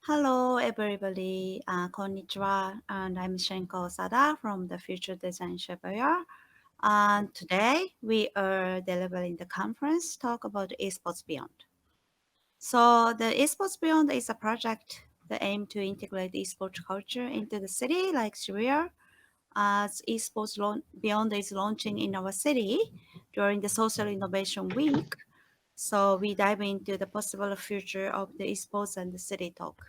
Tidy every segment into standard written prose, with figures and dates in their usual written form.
Hello, everybody. Konnichiwa. And I'm Shenko Osada from the Future Design Shibuya. And today we are delivering the conference talk about eSports Beyond. So the eSports Beyond is a project that aims to integrate eSports culture into the city like Shibuya, as eSports Beyond is launching in our city during the Social Innovation Week. So we dive into the possible future of the eSports and the city talk.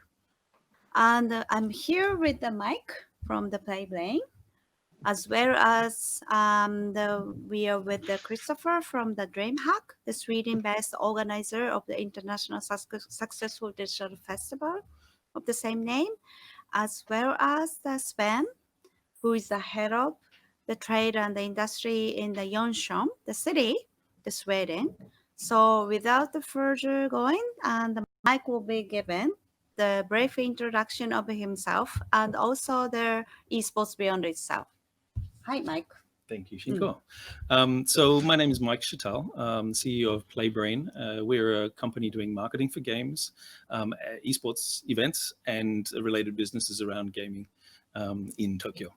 And I'm here with the Mike from the Play Brain, as well as we are with the Christopher from the DreamHack, the Sweden-based organizer of the international successful digital festival of the same name, as well as the Sven, who is the head of the trade and the industry in the Jönköping, the city, the Sweden. So without the further going, and the mic will be given the brief introduction of himself and also the eSports Beyond itself. Hi, Mike. Thank you, Shinko. So my name is Mike Chattal, CEO of PlayBrain. We're a company doing marketing for games, esports events, and related businesses around gaming in Tokyo.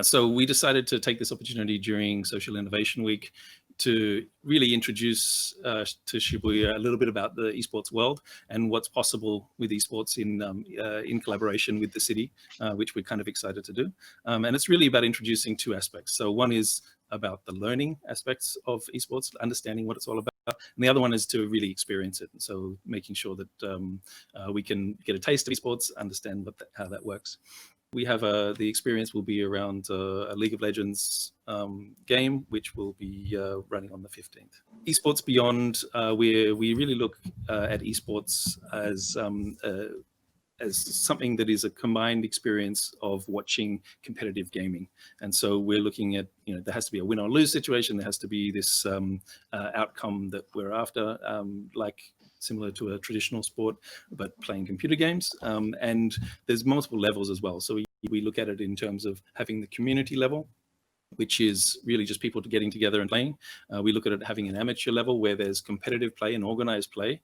So we decided to take this opportunity during Social Innovation Week to really introduce to Shibuya a little bit about the esports world and what's possible with esports in collaboration with the city, which we're kind of excited to do. And it's really about introducing two aspects. So one is about the learning aspects of esports, understanding what it's all about. And the other one is to really experience it. So making sure that we can get a taste of esports, understand how that works. We have the experience will be around a League of Legends game, which will be running on the 15th. Esports Beyond, we really look at esports as something that is a combined experience of watching competitive gaming. And so we're looking at, there has to be a win or lose situation. There has to be this outcome that we're after, like similar to a traditional sport, but playing computer games. And there's multiple levels as well. So we look at it in terms of having the community level, which is really just people getting together and playing. We look at it having an amateur level where there's competitive play and organized play,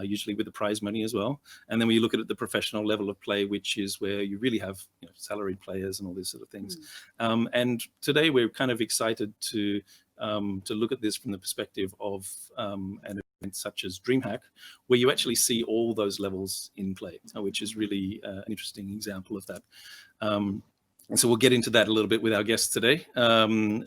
usually with the prize money as well. And then we look at the professional level of play, which is where you really have salaried players and all these sort of things. And today we're kind of excited to look at this from the perspective of an event such as DreamHack, where you actually see all those levels in play, which is really an interesting example of that. And so we'll get into that a little bit with our guests today. We're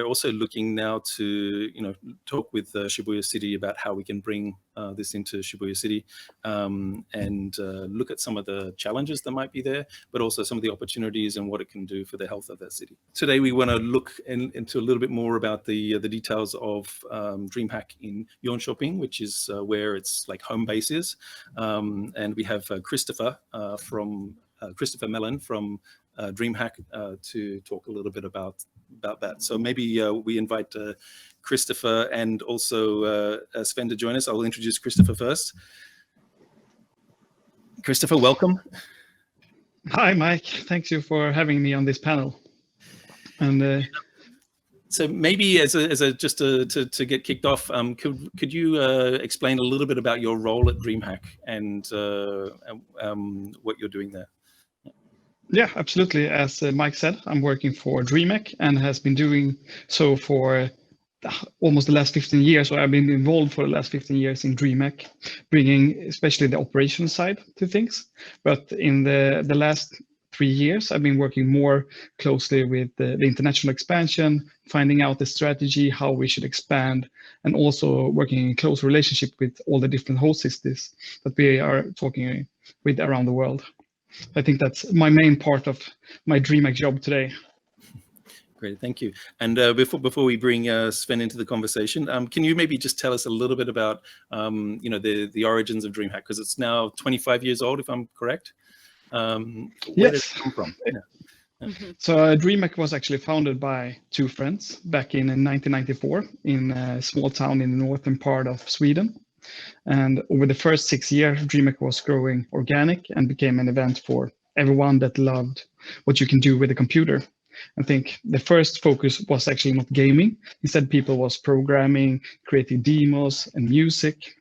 also looking now to, talk with Shibuya City about how we can bring this into Shibuya City and look at some of the challenges that might be there, but also some of the opportunities and what it can do for the health of that city. Today, we want to look into a little bit more about the details of DreamHack in Jönköping, which is where its like home base is. And we have Christopher Mellon from DreamHack to talk a little bit about that. So maybe we invite Christopher and also Sven to join us. I'll introduce Christopher first. Christopher, welcome. Hi, Mike. Thank you for having me on this panel. And so maybe as a just to get kicked off, could you explain a little bit about your role at DreamHack and what you're doing there? Yeah, absolutely. As Mike said, I'm working for DreamHack and has been doing so for almost the last 15 years. So I've been involved for the last 15 years in DreamHack, bringing especially the operation side to things. But in the last 3 years, I've been working more closely with the international expansion, finding out the strategy, how we should expand, and also working in close relationship with all the different host systems that we are talking with around the world. I think that's my main part of my DreamHack job today. Great, thank you. And before we bring Sven into the conversation, can you maybe just tell us a little bit about the origins of DreamHack, because it's now 25 years old, if I'm correct? Where did it come from? Yeah. So DreamHack was actually founded by two friends back in 1994 in a small town in the northern part of Sweden. And over the first 6 years, DreamHack was growing organic and became an event for everyone that loved what you can do with a computer. I think the first focus was actually not gaming. Instead, people was programming, creating demos and music.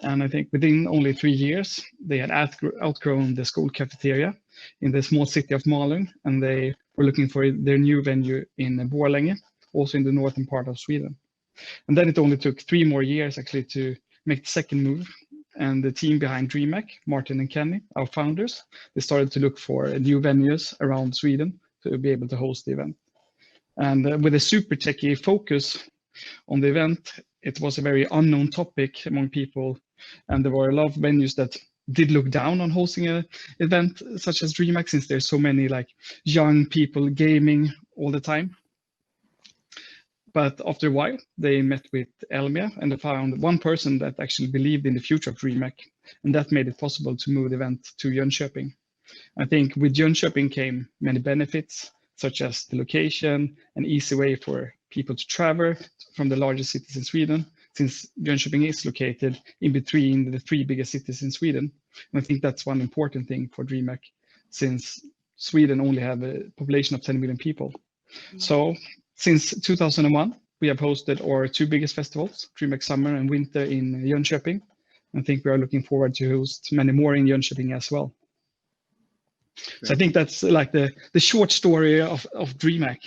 And I think within only 3 years, they had outgrown the school cafeteria in the small city of Malung, and they were looking for their new venue in Borlänge, also in the northern part of Sweden. And then it only took 3 more years actually to make the second move. And the team behind DreamHack, Martin and Kenny, our founders, they started to look for new venues around Sweden to be able to host the event. And with a super techie focus on the event, it was a very unknown topic among people. And there were a lot of venues that did look down on hosting an event such as DreamHack, since there's so many like young people gaming all the time. But after a while, they met with Elmia and they found one person that actually believed in the future of DreamHack. And that made it possible to move the event to Jönköping. I think with Jönköping came many benefits, such as the location, an easy way for people to travel from the largest cities in Sweden, since Jönköping is located in between the 3 biggest cities in Sweden. And I think that's one important thing for DreamHack, since Sweden only have a population of 10 million people. So since 2001, we have hosted our 2 biggest festivals, DreamHack Summer and Winter in Jönköping. I think we are looking forward to host many more in Jönköping as well. Great. So I think that's like the short story of DreamHack.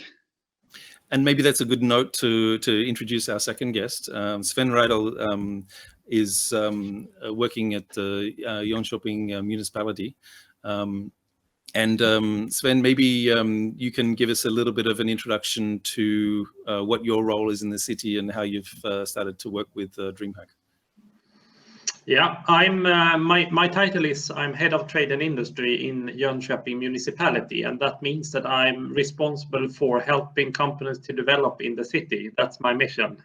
And maybe that's a good note to introduce our second guest. Sven Reidel is working at the Jönköping municipality. Sven, maybe you can give us a little bit of an introduction to what your role is in the city and how you've started to work with DreamHack. Yeah, my title is I'm head of trade and industry in Jönköping municipality, and that means that I'm responsible for helping companies to develop in the city. That's my mission,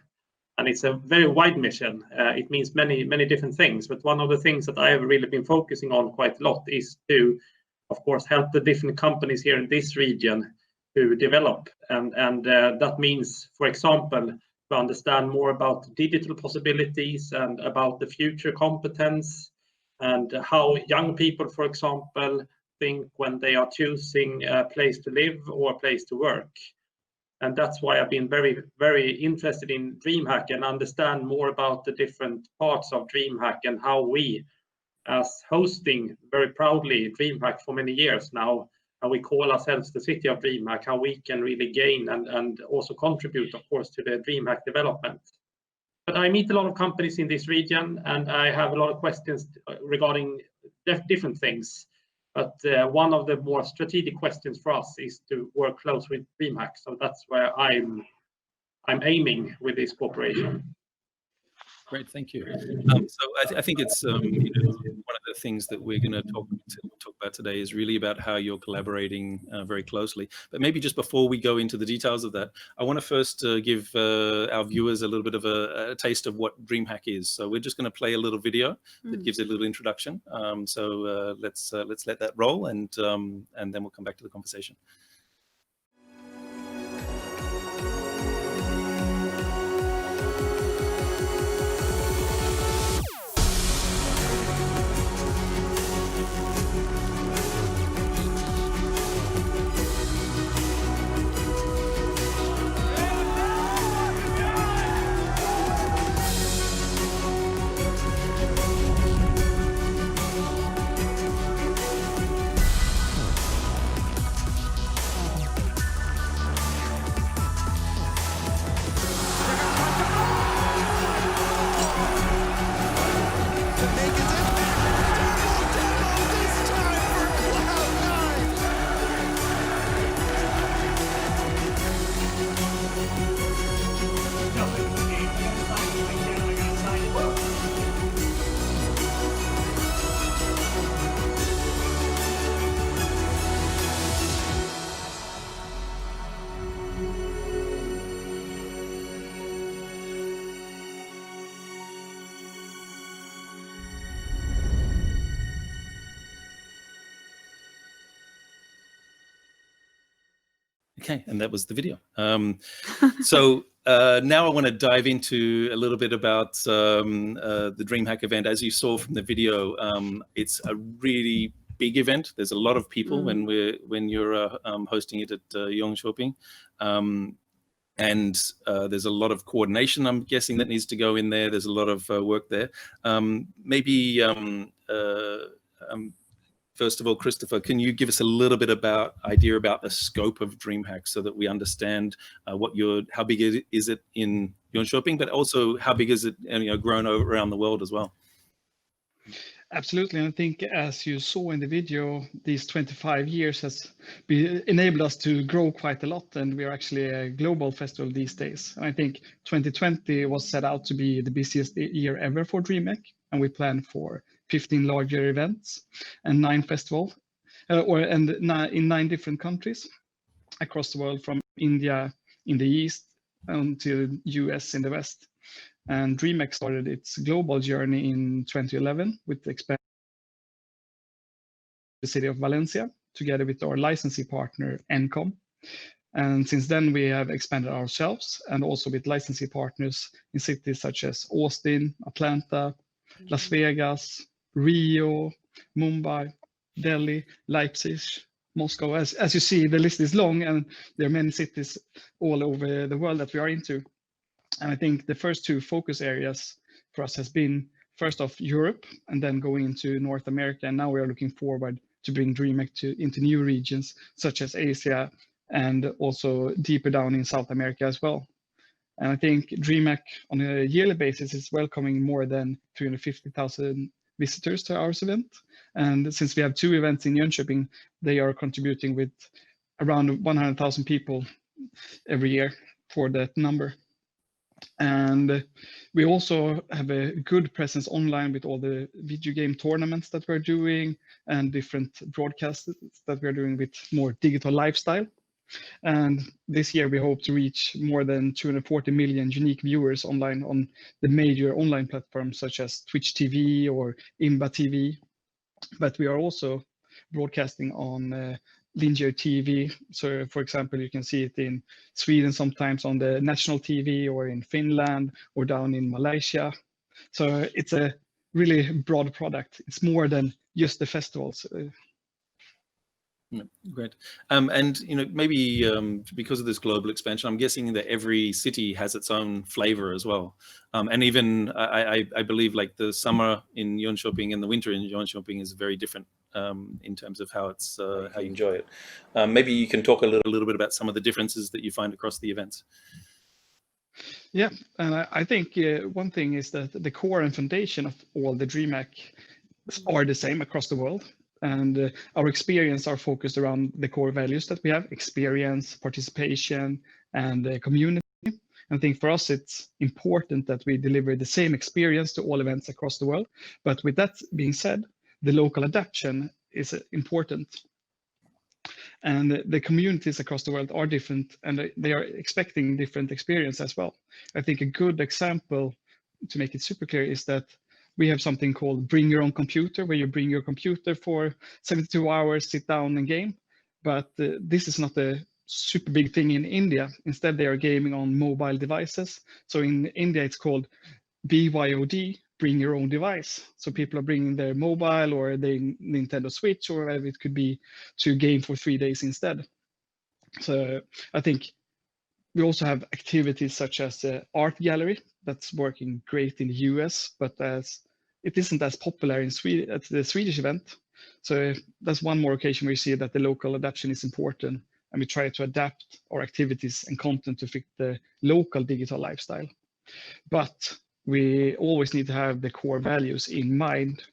and it's a very wide mission. It means many different things, but one of the things that I have really been focusing on quite a lot is to, of course, help the different companies here in this region to develop, and that means, for example, to understand more about digital possibilities and about the future competence and how young people, for example, think when they are choosing a place to live or a place to work. And that's why I've been very interested in DreamHack and understand more about the different parts of DreamHack and how we, as hosting very proudly DreamHack for many years now, and we call ourselves the city of DreamHack, how we can really gain and also contribute, of course, to the DreamHack development. But I meet a lot of companies in this region, and I have a lot of questions regarding different things. But one of the more strategic questions for us is to work close with DreamHack. So that's where I'm aiming with this cooperation. Great, thank you. So I think it's one of the things that we're going to talk about today is really about how you're collaborating very closely. But maybe just before we go into the details of that, I want to first give our viewers a little bit of a taste of what DreamHack is. So we're just going to play a little video that gives a little introduction. Let's let that roll, and then we'll come back to the conversation. Okay, and that was the video. So now I want to dive into a little bit about the DreamHack event. As you saw from the video, it's a really big event. There's a lot of people when you're hosting it at Yongshopping. And there's a lot of coordination, I'm guessing, that needs to go in there. There's a lot of work there. First of all, Christopher, can you give us a little bit idea about the scope of DreamHack so that we understand how big is it in Jönköping, but also how big is it grown around the world as well? Absolutely. And I think, as you saw in the video, these 25 years has enabled us to grow quite a lot, and we are actually a global festival these days. And I think 2020 was set out to be the busiest year ever for DreamHack, and we plan for 15 larger events and 9 festivals, in 9 different countries across the world, from India in the east until US in the west. And DreamHack started its global journey in 2011 with the expansion the city of Valencia, together with our licensing partner, Encom. And since then, we have expanded ourselves and also with licensing partners in cities such as Austin, Atlanta, Las Vegas, Rio, Mumbai, Delhi, Leipzig, Moscow. As you see, the list is long, and there are many cities all over the world that we are into. And I think the first 2 focus areas for us has been, first off, Europe, and then going into North America. And now we are looking forward to bring DreamHack into new regions such as Asia, and also deeper down in South America as well. And I think DreamHack on a yearly basis is welcoming more than 350,000 visitors to our event. And since we have 2 events in Jönköping, they are contributing with around 100,000 people every year for that number. And we also have a good presence online with all the video game tournaments that we're doing and different broadcasts that we're doing with more digital lifestyle. And this year we hope to reach more than 240 million unique viewers online on the major online platforms such as Twitch TV or Imba TV. But we are also broadcasting on linear TV. So, for example, you can see it in Sweden sometimes on the national TV, or in Finland, or down in Malaysia. So it's a really broad product. It's more than just the festivals. Great. And maybe because of this global expansion, I'm guessing that every city has its own flavor as well. And even I believe like the summer in Jönköping and the winter in Jönköping is very different in terms of how you enjoy it. Maybe you can talk a little bit about some of the differences that you find across the events. Yeah, and I think one thing is that the core and foundation of all the DreamHack are the same across the world. And our experience are focused around the core values that we have: experience, participation, and community. I think for us, it's important that we deliver the same experience to all events across the world. But with that being said, the local adaptation is important. And the communities across the world are different, and they are expecting different experience as well. I think a good example to make it super clear is that we have something called Bring Your Own Computer, where you bring your computer for 72 hours, sit down and game. But this is not a super big thing in India. Instead, they are gaming on mobile devices. So in India, it's called BYOD, Bring Your Own Device. So people are bringing their mobile or their Nintendo Switch or whatever it could be to game for 3 days instead. So I think we also have activities such as the art gallery that's working great in the US, but as it isn't as popular in Sweden at the Swedish event. So that's one more occasion where you see that the local adaptation is important, and we try to adapt our activities and content to fit the local digital lifestyle. But we always need to have the core values in mind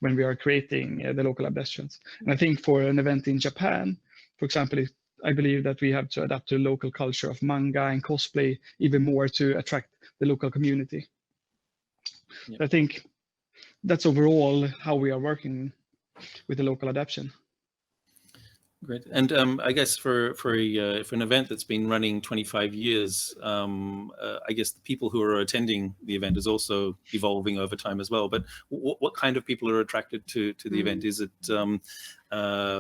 when we are creating the local adaptations. And I think for an event in Japan, for example, I believe that we have to adapt to the local culture of manga and cosplay even more to attract the local community. Yep. I think that's overall how we are working with the local adaptation. Great. And I guess for an event that's been running 25 years, I guess the people who are attending the event is also evolving over time as well. But what kind of people are attracted to the event? Is it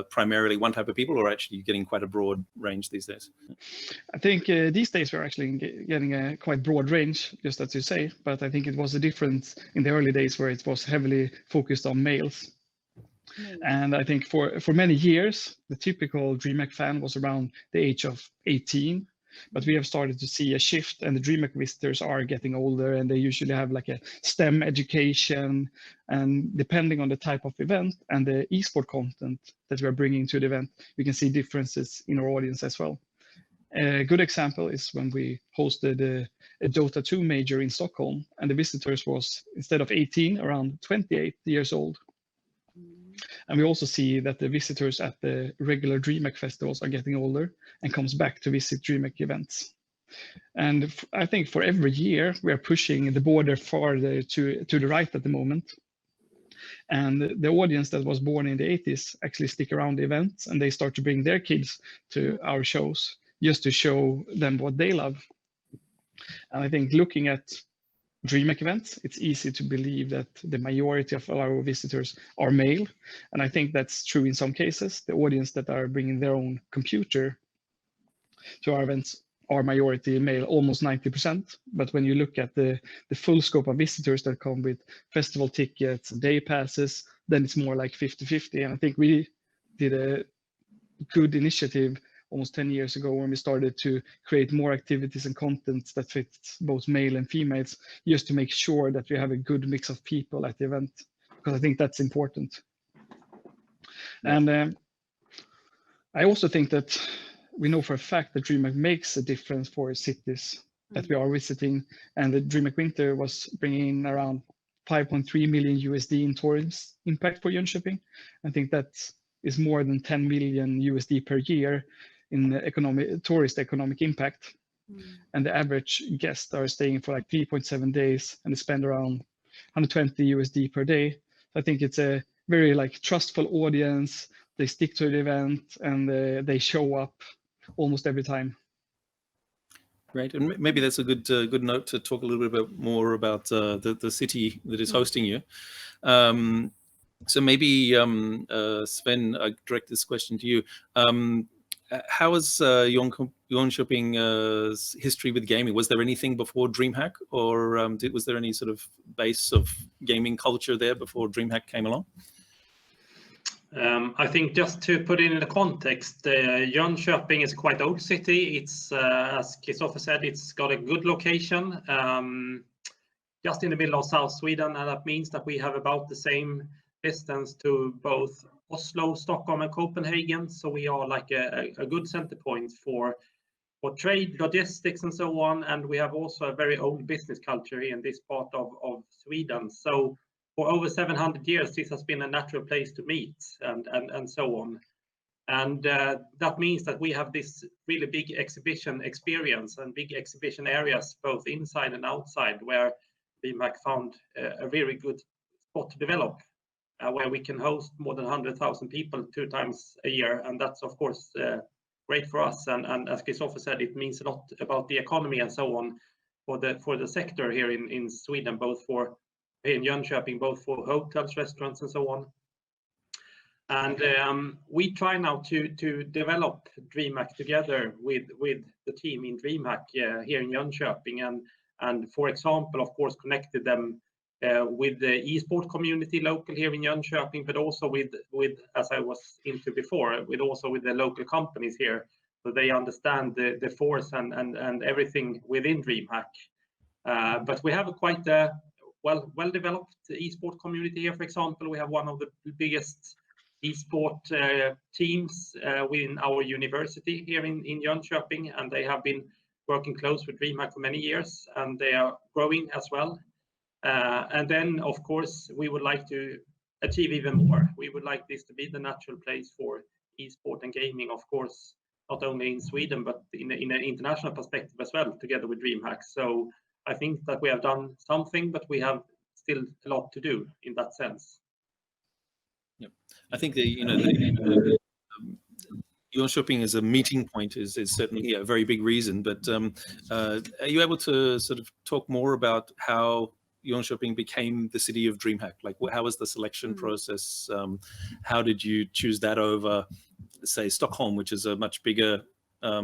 primarily one type of people, or actually getting quite a broad range these days? I think these days we're actually getting a quite broad range, just as you say. But I think it was a difference in the early days where it was heavily focused on males. And I think for many years, the typical DreamHack fan was around the age of 18. But we have started to see a shift, and the DreamHack visitors are getting older, and they usually have like a STEM education. And depending on the type of event and the eSport content that we're bringing to the event, we can see differences in our audience as well. A good example is when we hosted a Dota 2 major in Stockholm, and the visitors was, instead of 18, around 28 years old. And we also see that the visitors at the regular DreamHack festivals are getting older and comes back to visit DreamHack events. And I think for every year, we are pushing the border farther to the right at the moment. And the audience that was born in the 80s actually stick around the events, and they start to bring their kids to our shows just to show them what they love. And I think looking at DreamHack events, it's easy to believe that the majority of our visitors are male. And I think that's true in some cases. The audience that are bringing their own computer to our events are majority male, almost 90%. But when you look at the full scope of visitors that come with festival tickets, day passes, then it's more like 50-50. And I think we did a good initiative almost 10 years ago when we started to create more activities and contents that fits both male and females, just to make sure that we have a good mix of people at the event, because I think that's important. And I also think that we know for a fact that DreamHack makes a difference for cities that we are visiting, and the DreamHack Winter was bringing in around 5.3 million USD in tourism impact for Jönköping. I think that is more than 10 million USD per year in tourist economic impact. And the average guests are staying for like 3.7 days and they spend around 120 USD per day. So I think it's a very like trustful audience. They stick to the event and they show up almost every time. Great, and maybe that's a good note to talk a little bit more about the city that is hosting you. So maybe Sven, I direct this question to you. How is Jönköping's history with gaming? Was there anything before DreamHack, or was there any sort of base of gaming culture there before DreamHack came along? I think just to put it in the context, Jönköping is a quite old city. It's, as Kristoffer said, it's got a good location, just in the middle of South Sweden, and that means that we have about the same distance to both Oslo, Stockholm, and Copenhagen. So we are like a good center point for trade, logistics, and so on. And we have also a very old business culture here in this part of Sweden. So for over 700 years, this has been a natural place to meet and so on. And that means that we have this really big exhibition experience and big exhibition areas, both inside and outside, where DreamHack found a very good spot to develop, where we can host more than 100,000 people 2 times a year. And that's, of course, great for us. And as Kristoffer said, it means a lot about the economy and so on for the sector here in Sweden, both for in Jönköping, both for hotels, restaurants, and so on. And we try now to develop DreamHack together with the team in DreamHack here in Jönköping, and for example, of course, connected them with the eSport community local here in Jönköping, but also with as I was into before, with the local companies here, so they understand the force and everything within DreamHack. But we have a quite well-developed eSport community here. For example, we have one of the biggest eSport teams within our university here in Jönköping, and they have been working close with DreamHack for many years, and they are growing as well. And then, of course, we would like to achieve even more. We would like this to be the natural place for eSport and gaming, of course, not only in Sweden, but in an international perspective as well, together with DreamHack. So I think that we have done something, but we have still a lot to do in that sense. Yeah, I think Jönköping as a meeting point is certainly a very big reason. But are you able to sort of talk more about how Jönköping became the city of DreamHack? Like, how was the selection process? How did you choose that over, say, Stockholm, which is a much bigger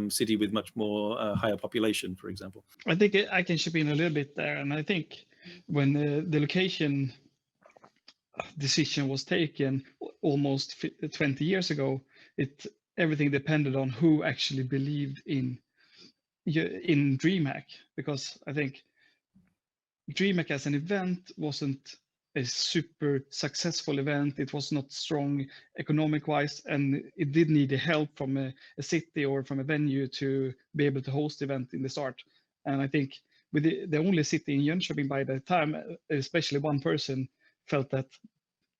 city with much more higher population, for example? I think I can chip in a little bit there. And I think when the location decision was taken, almost 20 years ago, everything depended on who actually believed in DreamHack, because I think DreamHack as an event wasn't a super successful event. It was not strong economic wise, and it did need the help from a city or from a venue to be able to host the event in the start. And I think with the only city in Jönköping by that time, especially one person felt that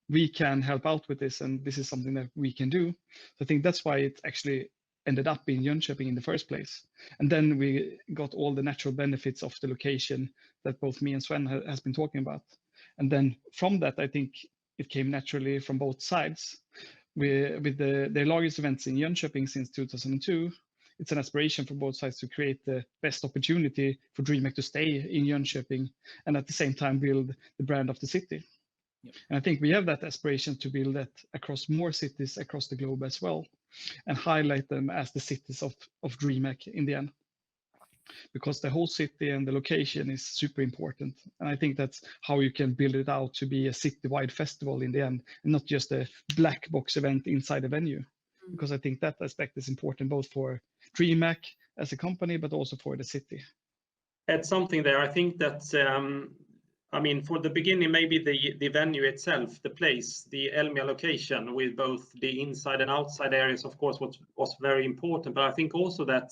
we can help out with this, and this is something that we can do. So I think that's why it actually ended up in Jönköping in the first place. And then we got all the natural benefits of the location that both me and Sven has been talking about. And then from that, I think it came naturally from both sides. With the largest events in Jönköping since 2002, it's an aspiration for both sides to create the best opportunity for DreamHack to stay in Jönköping and at the same time build the brand of the city. Yep. And I think we have that aspiration to build that across more cities across the globe as well, and highlight them as the cities of DreamHack in the end. Because the whole city and the location is super important. And I think that's how you can build it out to be a citywide festival in the end, and not just a black box event inside a venue. Because I think that aspect is important both for DreamHack as a company, but also for the city. Add something there. I think that, I mean, for the beginning, maybe the venue itself, the place, the Elmia location with both the inside and outside areas, of course, was very important. But I think also that,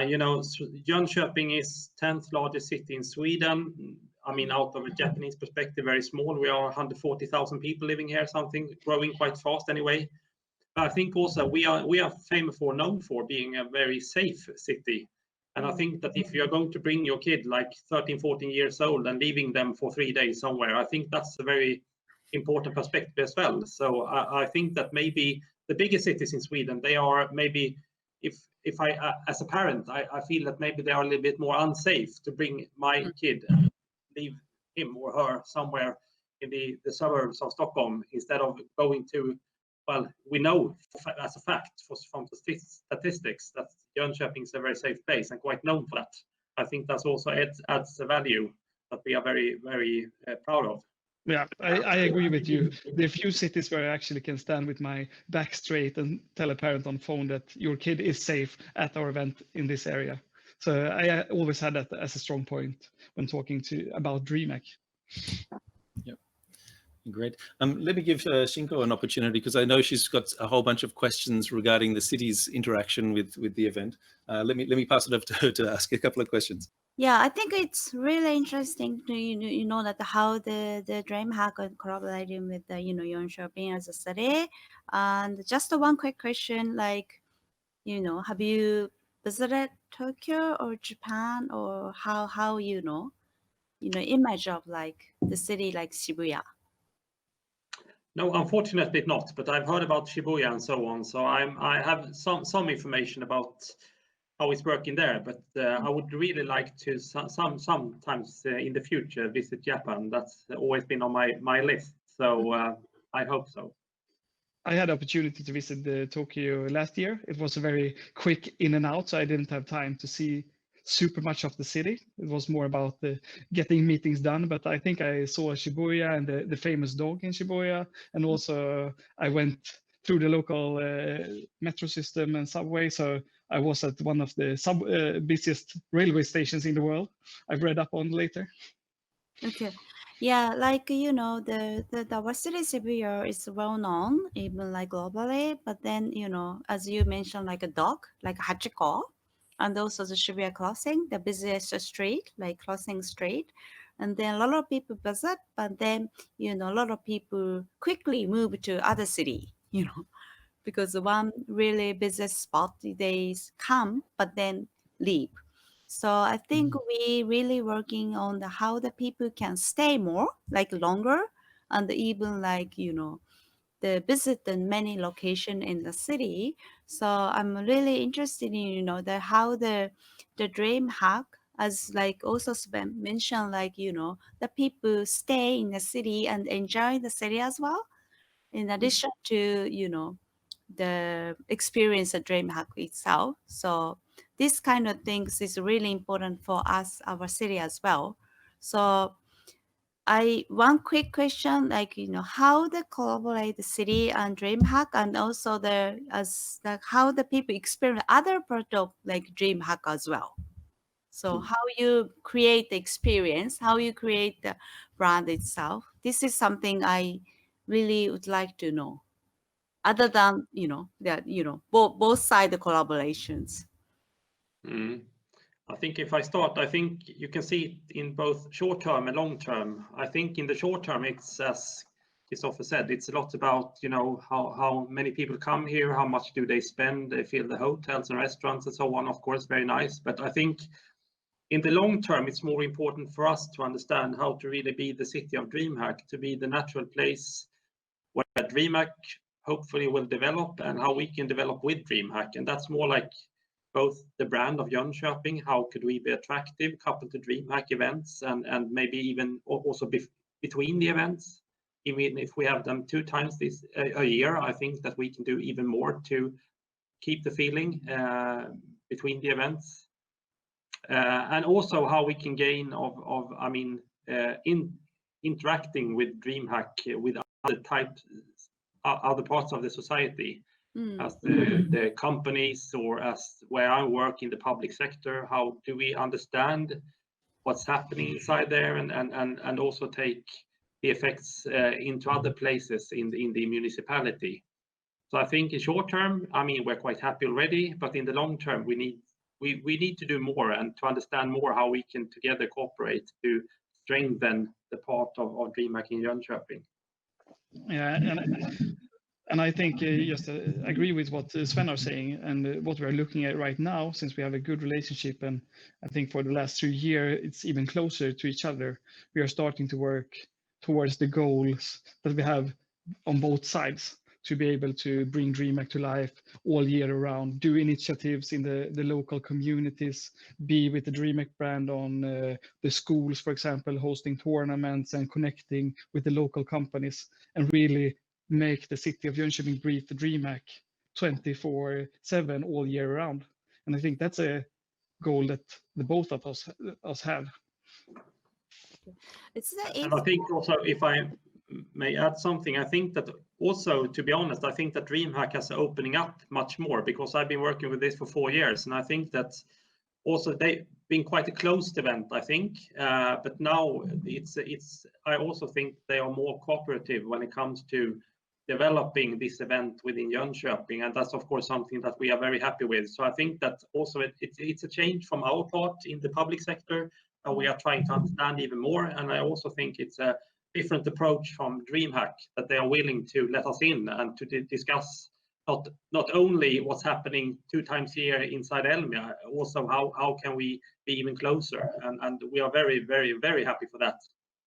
you know, Jönköping is 10th largest city in Sweden. I mean, out of a Japanese perspective, very small. We are 140,000 people living here, something growing quite fast anyway. But I think also we are famous for, known for being a very safe city. And I think that if you're going to bring your kid like 13, 14 years old and leaving them for 3 days somewhere, I think that's a very important perspective as well. So I think that maybe the biggest cities in Sweden, they are maybe, if I, as a parent, I feel that maybe they are a little bit more unsafe to bring my kid and leave him or her somewhere in the suburbs of Stockholm instead of going to, well, we know as a fact from statistics that Jönköping is a very safe place and quite known for that. I think that's also adds a value that we are very, very proud of. Yeah, I agree with you. There are few cities where I actually can stand with my back straight and tell a parent on phone that your kid is safe at our event in this area. So I always had that as a strong point when talking about DreamHack. Yep. Great. Let me give Shinko an opportunity, because I know she's got a whole bunch of questions regarding the city's interaction with the event. Let me pass it over to her to ask a couple of questions. Yeah, I think it's really interesting to you know that how the DreamHack are collaborating with the Jönköping as a city. And just one quick question, like, have you visited Tokyo or Japan, or how image of like the city like Shibuya? No, unfortunately not. But I've heard about Shibuya and so on. So I have some information about how it's working there. But I would really like to sometimes in the future visit Japan. That's always been on my list. So I hope so. I had the opportunity to visit Tokyo last year. It was a very quick in and out, so I didn't have time to see super much of the city. It was more about getting meetings done, but I think I saw Shibuya and the famous dog in Shibuya, and also I went through the local metro system and subway, so I was at one of the busiest railway stations in the world. I've read up on later. Okay. Yeah, like the city Shibuya is well known even like globally, but then as you mentioned, like a dog, like Hachiko, and also the Shibuya crossing, the busiest street, like crossing street, and then a lot of people visit, but then a lot of people quickly move to other city, because one really busy spot they come but then leave. So I think we really working on how the people can stay more, like longer, and even like the visit the many location in the city. So I'm really interested in how the DreamHack, as like also Sven mentioned, like the people stay in the city and enjoy the city as well, in addition to the experience of DreamHack itself. So this kind of things is really important for us, our city as well. So one quick question, like, how they collaborate the city and DreamHack, and also how the people experience other part of like DreamHack as well. So how you create the experience, how you create the brand itself. This is something I really would like to know. Other than both side collaborations. I think if I start, I think you can see it in both short term and long term. I think in the short term, it's, as Christopher said, it's a lot about how many people come here, how much do they spend, they fill the hotels and restaurants and so on. Of course, very nice. But I think in the long term, it's more important for us to understand how to really be the city of DreamHack, to be the natural place where DreamHack hopefully will develop, and how we can develop with DreamHack. And that's more like both the brand of Jönköping, how could we be attractive coupled to DreamHack events, and maybe even also between the events. Even if we have them 2 times a year, I think that we can do even more to keep the feeling between the events. And also how we can gain interacting with DreamHack with other parts of the society. As the companies, or as where I work in the public sector, how do we understand what's happening inside there, and also take the effects into other places in the municipality. So I think in short term, we're quite happy already, but in the long term, we need to do more and to understand more how we can together cooperate to strengthen the part of DreamHack in Jönköping. Yeah, and I think just agree with what Sven are saying, and what we're looking at right now, since we have a good relationship, and I think for the last 3 years it's even closer to each other. We are starting to work towards the goals that we have on both sides, to be able to bring DreamHack to life all year around, do initiatives in the local communities, be with the DreamHack brand on the schools, for example, hosting tournaments and connecting with the local companies, and really make the city of Jönköping breathe the DreamHack 24/7 all year round. And I think that's a goal that the both of us have. And I think also, if I may add something, I think that also, to be honest, I think that DreamHack has opening up much more, because I've been working with this for 4 years, and I think that also they've been quite a closed event, I think, but now I also think they are more cooperative when it comes to developing this event within Jönköping, and that's of course something that we are very happy with. So I think that also it's a change from our part in the public sector, and we are trying to understand even more. And I also think it's a different approach from DreamHack, that they are willing to let us in and to discuss not only what's happening 2 times a year inside Elmia, also how can we be even closer, and we are very, very, very happy for that.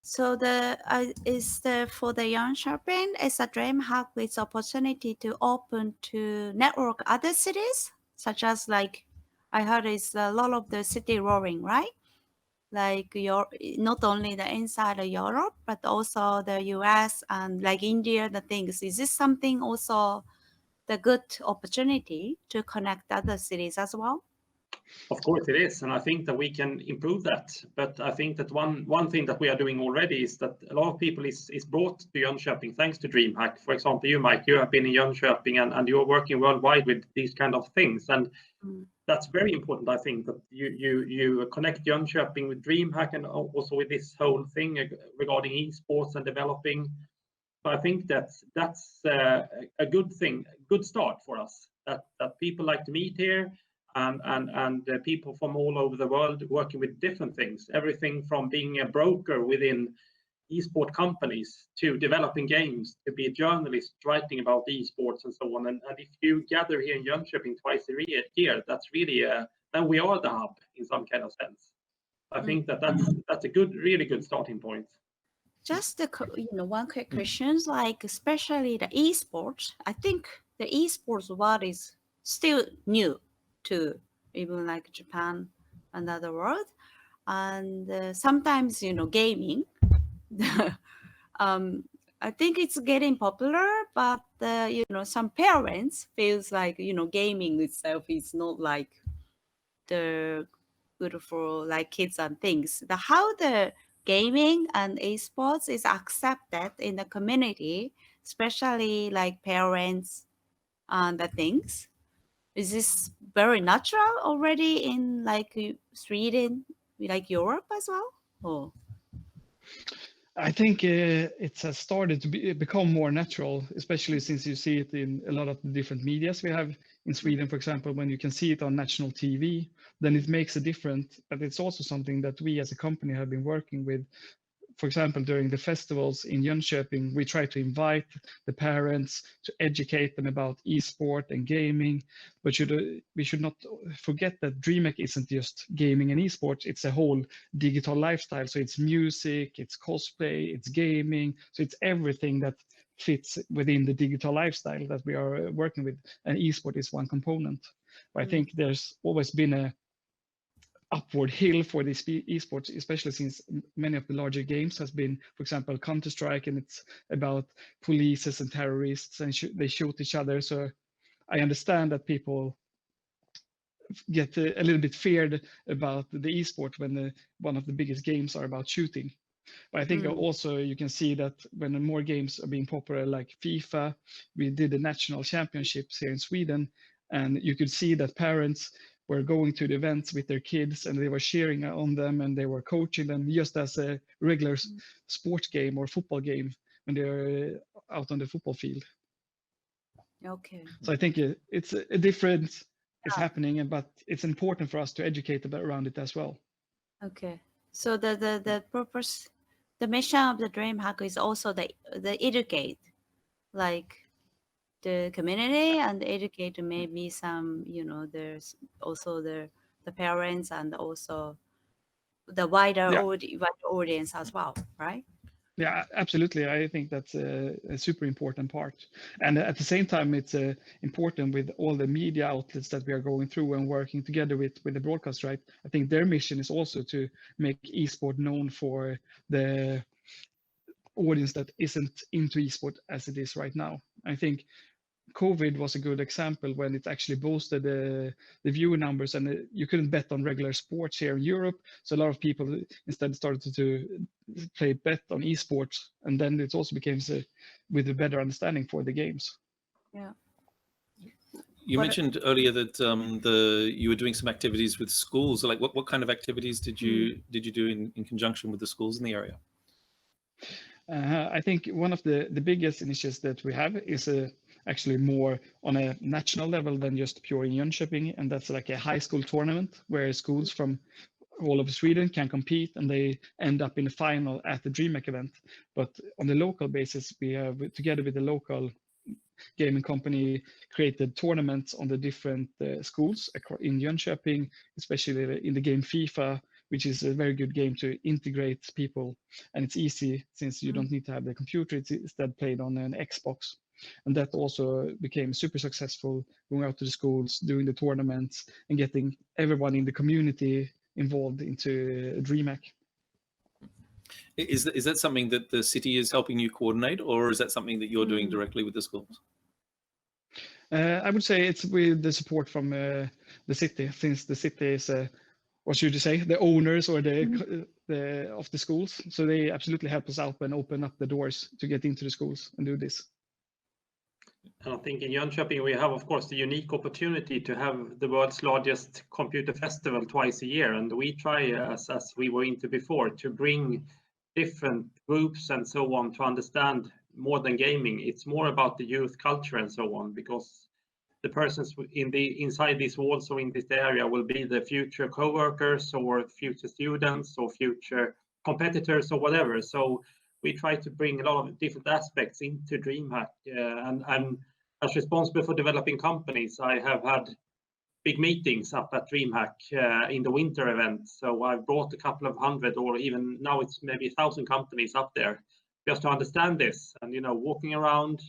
So for the Jönköping, is a DreamHack with opportunity to open to network other cities, such as, like, I heard it's a lot of the city roaring, right? Like not only the inside of Europe, but also the US and like India, the things. Is this something also the good opportunity to connect other cities as well? Of course it is, and I think that we can improve that. But I think that one thing that we are doing already is that a lot of people is brought to Jönköping thanks to DreamHack. For example, you, Mike, you have been in Jönköping, and you're working worldwide with these kind of things, and that's very important. I think that you connect Jönköping with DreamHack, and also with this whole thing regarding esports and developing. So I think that's a good thing, good start for us. That people like to meet here. And people from all over the world working with different things, everything from being a broker within esport companies to developing games, to be a journalist writing about esports and so on. And if you gather here in Jönköping twice a year, that's really then we are the hub in some kind of sense. I think that's a really good starting point. Just one quick question, like especially the esports. I think the esports world is still new to even like Japan and other world, and sometimes gaming. I think it's getting popular, but some parents feels like gaming itself is not like the good for like kids and things. How the gaming and esports is accepted in the community, especially like parents and the things? Is this very natural already in like Sweden, like Europe as well? Oh, I think it has started to become more natural, especially since you see it in a lot of the different medias we have in Sweden, for example. When you can see it on national TV, then it makes a difference. But it's also something that we as a company have been working with. For example, during the festivals in Jönköping, we try to invite the parents to educate them about esport and gaming. But we should not forget that DreamHack isn't just gaming and esports, it's a whole digital lifestyle. So it's music, it's cosplay, it's gaming. So it's everything that fits within the digital lifestyle that we are working with. And esport is one component. But I think there's always been a upward hill for this esports, especially since many of the larger games has been, for example, Counter-Strike, and it's about polices and terrorists, and they shoot each other. So I understand that people get a little bit feared about the esport when one of the biggest games are about shooting. But I think also you can see that when more games are being popular, like FIFA, we did the national championships here in Sweden, and you could see that parents were going to the events with their kids and they were cheering on them and they were coaching them just as a regular sports game or football game when they're out on the football field. okay. So I think it's a difference is happening, but it's important for us to educate around it as well. Okay. So the purpose, the mission of the DreamHack is also the educate, like the community and educate maybe some, there's also the parents and also the wider audience as well, right? Yeah, absolutely. I think that's a super important part. And at the same time, it's important with all the media outlets that we are going through and working together with the broadcast, right? I think their mission is also to make esport known for the audience that isn't into esport as it is right now. I think COVID was a good example when it actually boosted the viewer numbers, and you couldn't bet on regular sports here in Europe. So a lot of people instead started to play bet on esports, and then it also became with a better understanding for the games. Yeah. You mentioned earlier that you were doing some activities with schools. So like what kind of activities did you do in conjunction with the schools in the area? I think one of the biggest initiatives that we have is actually more on a national level than just pure in Jönköping, and that's like a high school tournament where schools from all over Sweden can compete and they end up in the final at the DreamHack event. But on the local basis, we have, together with the local gaming company, created tournaments on the different schools in Jönköping, especially in the game FIFA, which is a very good game to integrate people. And it's easy since you don't need to have the computer, it's instead played on an Xbox. And that also became super successful, going out to the schools, doing the tournaments, and getting everyone in the community involved into DreamHack. Is that something that the city is helping you coordinate, or is that something that you're doing directly with the schools? I would say it's with the support from the city, since the city is, what should you say, the owners or of the schools. So they absolutely help us out and open up the doors to get into the schools and do this. I think in Jönköping we have, of course, the unique opportunity to have the world's largest computer festival twice a year, and we try, as we were into before, to bring different groups and so on to understand more than gaming. It's more about the youth culture and so on, because the persons inside these walls or in this area will be the future co-workers or future students or future competitors or whatever. So we try to bring a lot of different aspects into DreamHack. And I'm as responsible for developing companies. I have had big meetings up at DreamHack in the winter event. So I've brought a couple of hundred, or even now it's maybe 1,000 companies up there, just to understand this, and walking around,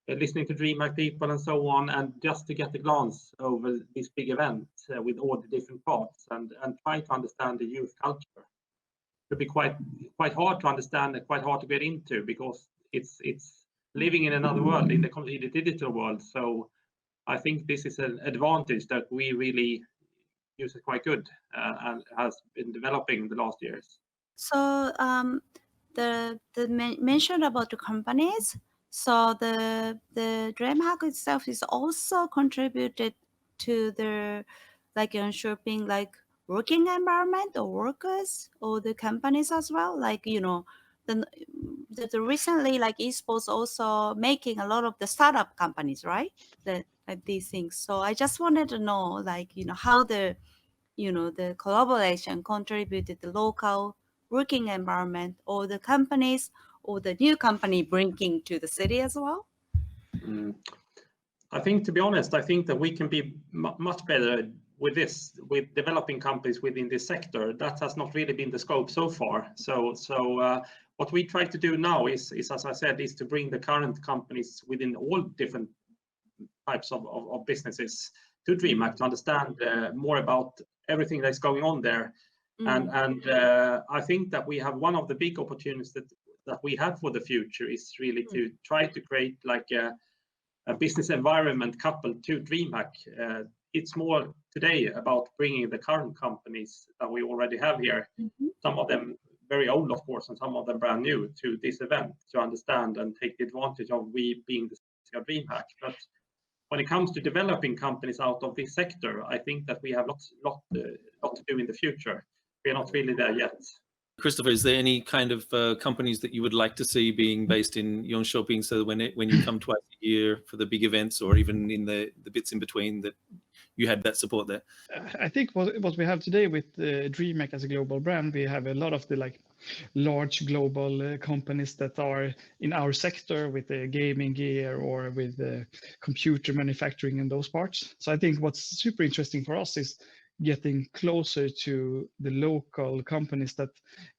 listening to DreamHack people and so on, and just to get a glance over this big event with all the different parts, and try to understand the youth culture. It'll be quite hard to understand and quite hard to get into, because it's living in another world, in the digital world. So I think this is an advantage that we really use it quite good and has been developing the last years. So the mention about the companies. So the DreamHack itself is also contributed to the like ensuring like working environment or workers or the companies as well. Like the recently like esports also making a lot of the startup companies, right? Like these things. So I just wanted to know like how the the collaboration contributed the local working environment or the companies or the new company bringing to the city as well? I think, to be honest, I think that we can be much better with this, with developing companies within this sector. That has not really been the scope so far. So what we try to do now is, as I said, is to bring the current companies within all different types of businesses to DreamHack to understand more about everything that's going on there. And I think that we have one of the big opportunities that we have for the future is really to try to create like a business environment coupled to DreamHack. It's more today about bringing the current companies that we already have here, some of them very old, of course, and some of them brand new, to this event to understand and take the advantage of we being the DreamHack. But when it comes to developing companies out of this sector, I think that we have lot to do in the future. We are not really there yet. Christopher, is there any kind of companies that you would like to see being based in Jönköping, so when you come twice a year for the big events, or even in the bits in between, that you had that support there? I think what we have today with DreamHack as a global brand, we have a lot of the like large global companies that are in our sector with the gaming gear or with the computer manufacturing and those parts. So I think what's super interesting for us is getting closer to the local companies that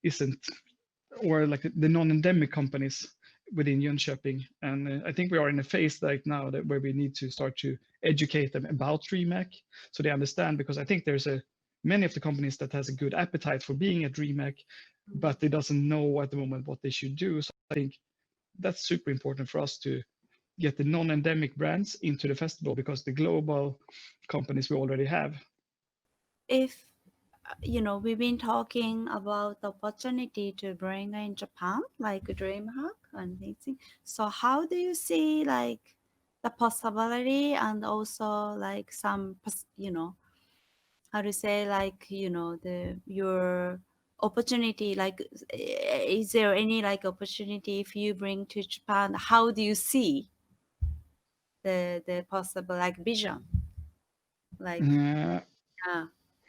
isn't, or like the non-endemic companies within Jönköping. And I think we are in a phase right now where we need to start to educate them about DreamHack so they understand, because I think there's many of the companies that has a good appetite for being at DreamHack, but they doesn't know at the moment what they should do. So I think that's super important for us to get the non-endemic brands into the festival, because the global companies we already have. If we've been talking about the opportunity to bring in Japan, like DreamHack and things. So how do you see like the possibility and also like some, how to say like, your opportunity, like, is there any like opportunity if you bring to Japan? How do you see the possible like vision? Like, yeah.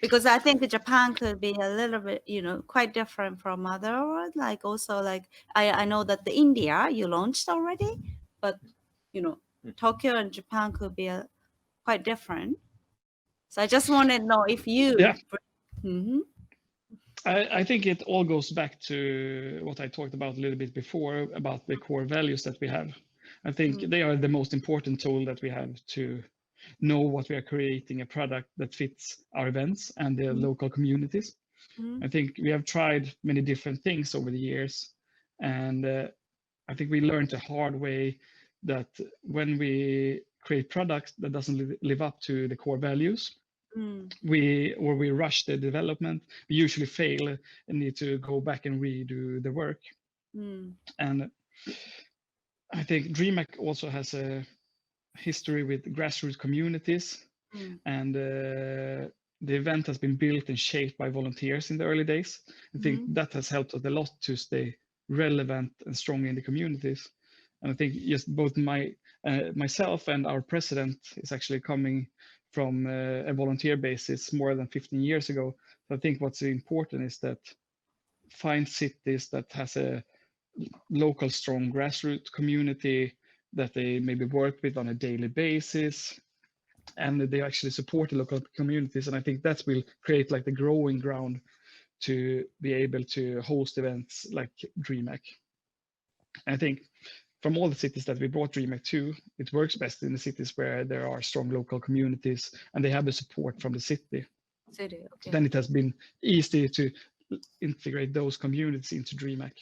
Because I think Japan could be a little bit, quite different from other world. Like also like I know that the India you launched already, but Tokyo and Japan could be quite different. So I just want to know if you. Yeah. Mm-hmm. I think it all goes back to what I talked about a little bit before about the core values that we have. I think they are the most important tool that we have to know what we are creating, a product that fits our events and the local communities. I think we have tried many different things over the years, and I think we learned the hard way that when we create products that doesn't live up to the core values, we rush the development, we usually fail and need to go back and redo the work. And I think DreamHack also has a history with grassroots communities, and the event has been built and shaped by volunteers in the early days. I think that has helped us a lot to stay relevant and strong in the communities. And I think just both myself and our president is actually coming from a volunteer basis more than 15 years ago. So I think what's important is that find cities that has a local strong grassroots community that they maybe work with on a daily basis, and they actually support the local communities. And I think that will create like the growing ground to be able to host events like DreamHack. I think from all the cities that we brought DreamHack to, it works best in the cities where there are strong local communities and they have the support from the city. Okay. Then it has been easy to integrate those communities into DreamHack.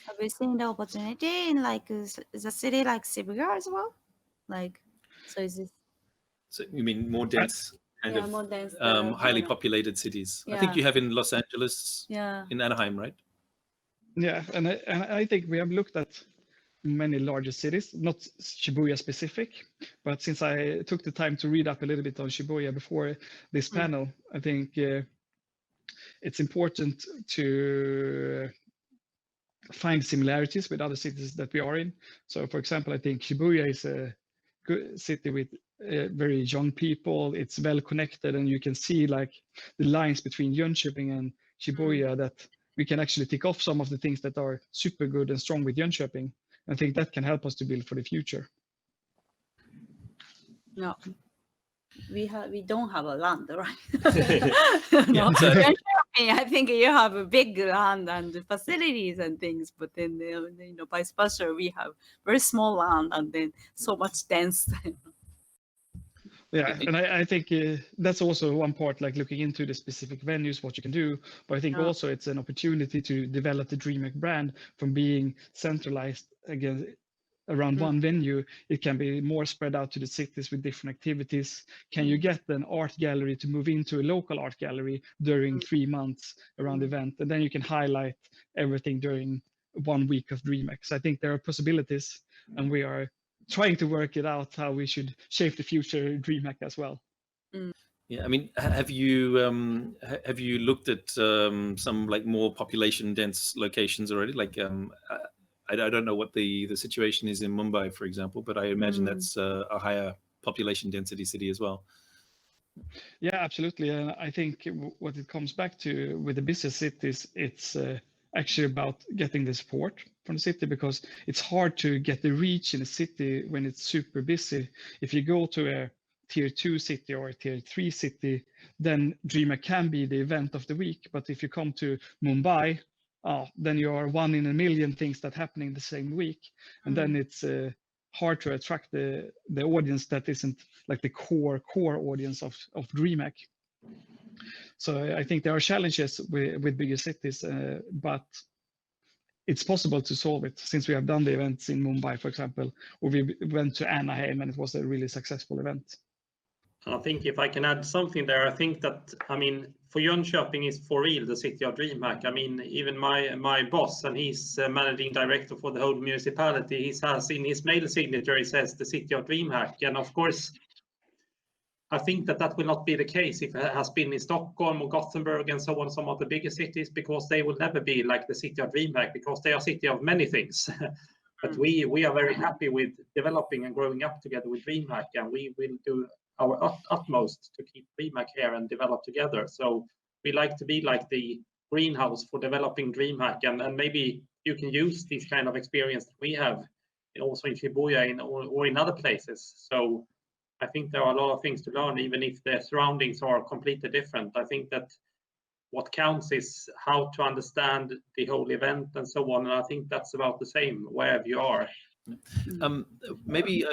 Have you seen the opportunity in like is a city like Shibuya as well? Like, so is this? So you mean more dense kind of more dense, highly populated cities. I Yeah. think you have in Los Angeles, Yeah. in Anaheim, right? Yeah, and I think we have looked at many larger cities, not Shibuya specific, but since I took the time to read up a little bit on Shibuya before this panel, I think it's important to find similarities with other cities that we are in. So, for example, I think Shibuya is a good city with very young people. It's well connected, and you can see like the lines between Jönköping and Shibuya that we can actually tick off some of the things that are super good and strong with Jönköping. I think that can help us to build for the future. No, we don't have a land, right? Yeah, No, so- I think you have a big land and facilities and things, but then vice versa, we have very small land and then so much dense. Yeah, and I think that's also one part, like looking into the specific venues, what you can do. But I think Yeah. also it's an opportunity to develop the DreamHack brand from being centralized again around one venue. It can be more spread out to the cities with different activities. Can you get an art gallery to move into a local art gallery during 3 months around the event, and then you can highlight everything during 1 week of DreamHack. So I think there are possibilities, and we are trying to work it out how we should shape the future DreamHack as well. Yeah, I mean, have you looked at some like more population dense locations already? Like, I don't know what the situation is in Mumbai, for example, but I imagine that's a higher population density city as well. Yeah, absolutely. And I think what it comes back to with the busiest cities, it's actually about getting the support from the city, because it's hard to get the reach in a city when it's super busy. If you go to a tier 2 city or a tier 3 city, then DreamHack can be the event of the week. But if you come to Mumbai, then you are 1 in a million things that happening the same week. And then it's hard to attract the audience that isn't like the core audience of DreamHack. So I think there are challenges with bigger cities, but it's possible to solve it, since we have done the events in Mumbai, for example, or we went to Anaheim and it was a really successful event. I think if I can add something there, I think that, I mean, for Jönköping is for real the city of DreamHack. I mean, even my boss, and he's managing director for the whole municipality, he has in his mail signature, he says the city of DreamHack. And of course, I think that will not be the case if it has been in Stockholm or Gothenburg and so on, some of the bigger cities, because they will never be like the city of DreamHack, because they are city of many things. But we are very happy with developing and growing up together with DreamHack, and we will do our utmost to keep DreamHack here and develop together. So we like to be like the greenhouse for developing DreamHack, and maybe you can use this kind of experience that we have also in Shibuya or in other places. So I think there are a lot of things to learn, even if the surroundings are completely different. I think that what counts is how to understand the whole event and so on. And I think that's about the same wherever you are. Maybe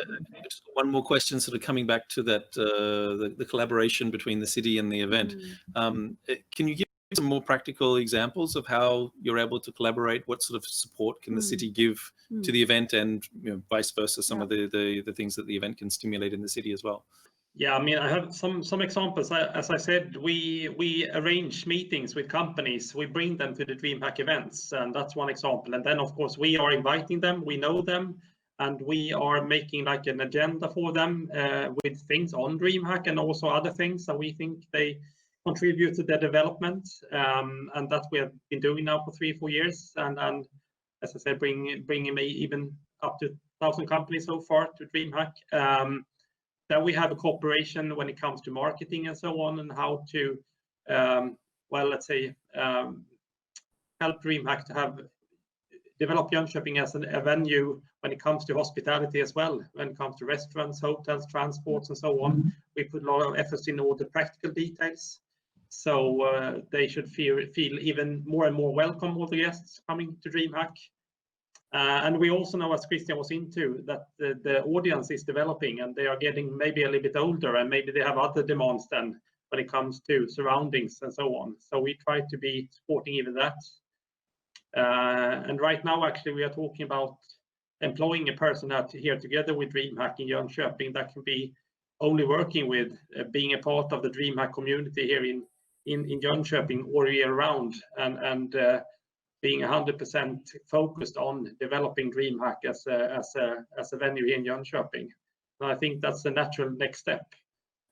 just one more question, sort of coming back to that, the collaboration between the city and the event. Can you give some more practical examples of how you're able to collaborate? What sort of support can the city give to the event, and vice versa, some of the things that the event can stimulate in the city as well? Yeah, I mean, I have some examples. As I said, we arrange meetings with companies. We bring them to the DreamHack events, and that's one example. And then, of course, we are inviting them. We know them, and we are making like an agenda for them with things on DreamHack and also other things that we think they contribute to their development. And that we have been doing now for 3-4 years. And as I said, bringing even up to 1,000 companies so far to DreamHack. Then we have a cooperation when it comes to marketing and so on, and how to, let's say, help DreamHack to have develop Jönköping as a venue when it comes to hospitality as well, when it comes to restaurants, hotels, transports, and so on. We put a lot of efforts in all the practical details, so they should feel even more and more welcome, all the guests coming to DreamHack. And we also know, as Christian was into, that the audience is developing, and they are getting maybe a little bit older, and maybe they have other demands than when it comes to surroundings and so on. So we try to be supporting even that. And right now, actually, we are talking about employing a person out here together with DreamHack in Jönköping that can be only working with being a part of the DreamHack community here in Jönköping all year round, and being 100% focused on developing DreamHack as a venue here in Jönköping. And I think that's the natural next step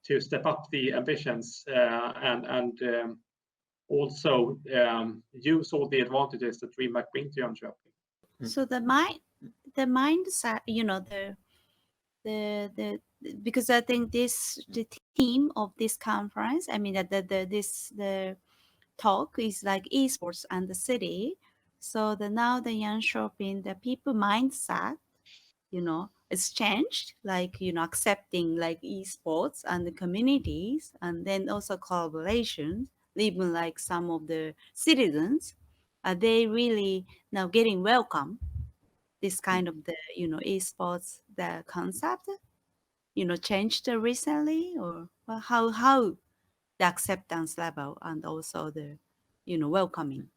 to step up the ambitions and also use all the advantages that DreamHack brings to Jönköping. So the mindset, because I think the theme of this conference, I mean the talk is like esports and the city. So now the Jönköping, the people mindset, it's changed, like accepting like esports and the communities, and then also collaborations. Even like some of the citizens, are they really now getting welcome this kind of the esports, the concept changed recently, or how the acceptance level and also the welcoming?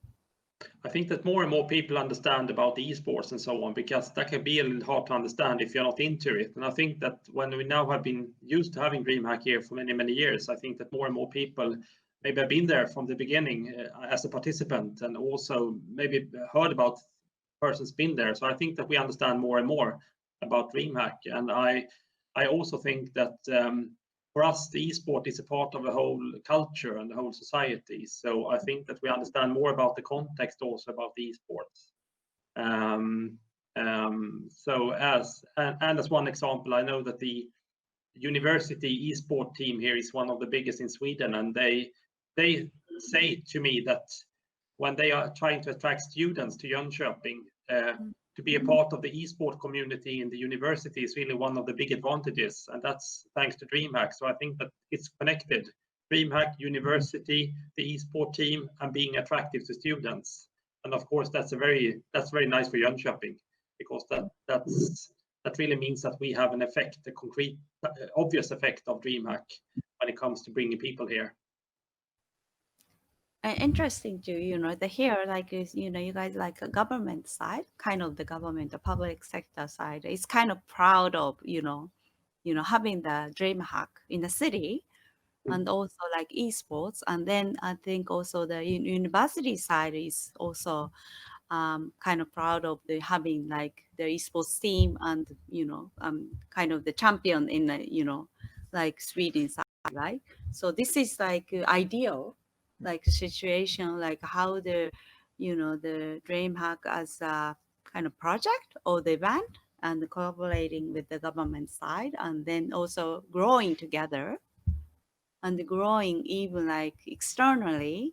I think that more and more people understand about the esports and so on, because that can be a little hard to understand if you're not into it. And I think that when we now have been used to having DreamHack here for many years, I think that more and more people maybe have been there from the beginning as a participant, and also maybe heard about persons been there. So I think that we understand more and more about DreamHack, and I also think that for us, the esport is a part of the whole culture and the whole society. So I think that we understand more about the context also about the esports. So as one example, I know that the university esport team here is one of the biggest in Sweden, and they say to me that when they are trying to attract students to Jönköping, to be a part of the esport community in the university is really one of the big advantages, and that's thanks to DreamHack. So I think that it's connected: DreamHack, university, the esport team, and being attractive to students. And of course, that's very nice for Jönköping, because that really means that we have an effect, a concrete, obvious effect of DreamHack when it comes to bringing people here. Interesting too, here, like, is, you guys like a government side, kind of the government, the public sector side is kind of proud of, having the DreamHack in the city, and also like esports. And then I think also the university side is also kind of proud of the having like the esports team, and kind of the champion in the, like Sweden side, right? So this is like ideal like situation, like how the the DreamHack as a kind of project or the event, and collaborating with the government side, and then also growing together, and growing even like externally,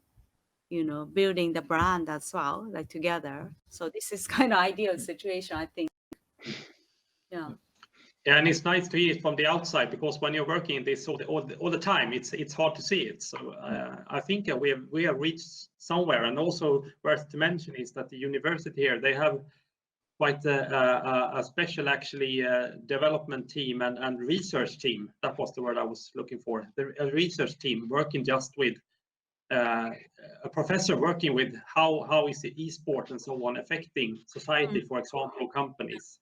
building the brand as well, like together. So this is kind of ideal situation, I think. Yeah. Yeah, and it's nice to hear it from the outside, because when you're working in this all the time, it's hard to see it. So I think we have reached somewhere. And also worth to mention is that the university here, they have quite a special actually development team and research team. That was the word I was looking for. A research team working just with a professor working with how is the esport and so on affecting society, for example, companies.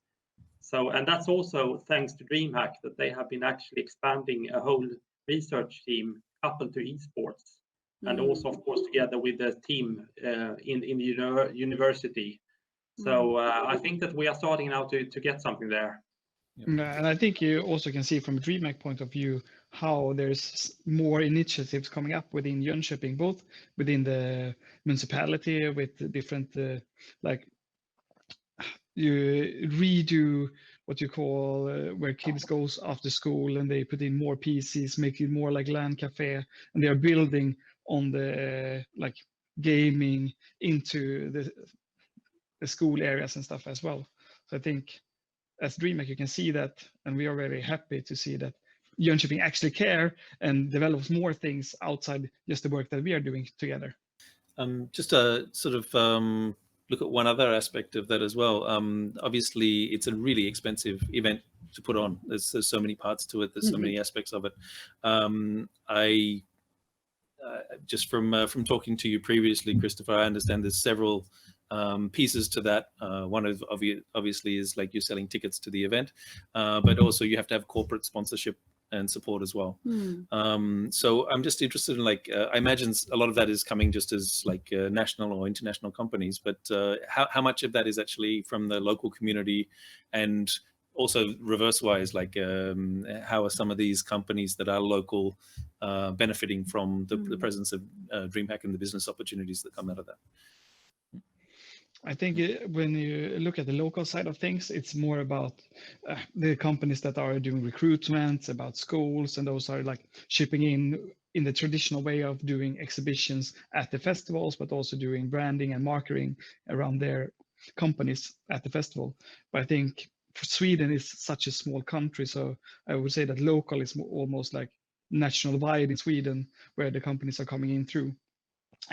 So, and that's also thanks to DreamHack that they have been actually expanding a whole research team coupled to esports, and also, of course, together with the team in the university. So I think that we are starting now to get something there. And I think you also can see from a DreamHack point of view how there's more initiatives coming up within Jönköping, both within the municipality with different like you redo what you call where kids goes after school, and they put in more PCs, make it more like LAN cafe, and they are building on the like gaming into the school areas and stuff as well. So I think as DreamHack you can see that, and we are very happy to see that Jönköping actually care and develops more things outside just the work that we are doing together. Just to sort of look at one other aspect of that as well. Obviously, it's a really expensive event to put on. There's so many parts to it. There's so many aspects of it. I just from talking to you previously, Christopher, I understand there's several pieces to that. One of obviously is like you're selling tickets to the event, but also you have to have corporate sponsorship and support as well. So I'm just interested in like, I imagine a lot of that is coming just as like national or international companies, but how much of that is actually from the local community, and also reverse-wise, like how are some of these companies that are local benefiting from the presence of DreamHack and the business opportunities that come out of that? I think when you look at the local side of things, it's more about the companies that are doing recruitment, about schools, and those are like shipping in the traditional way of doing exhibitions at the festivals, but also doing branding and marketing around their companies at the festival. But I think for Sweden is such a small country, so I would say that local is almost like national wide in Sweden, where the companies are coming in through.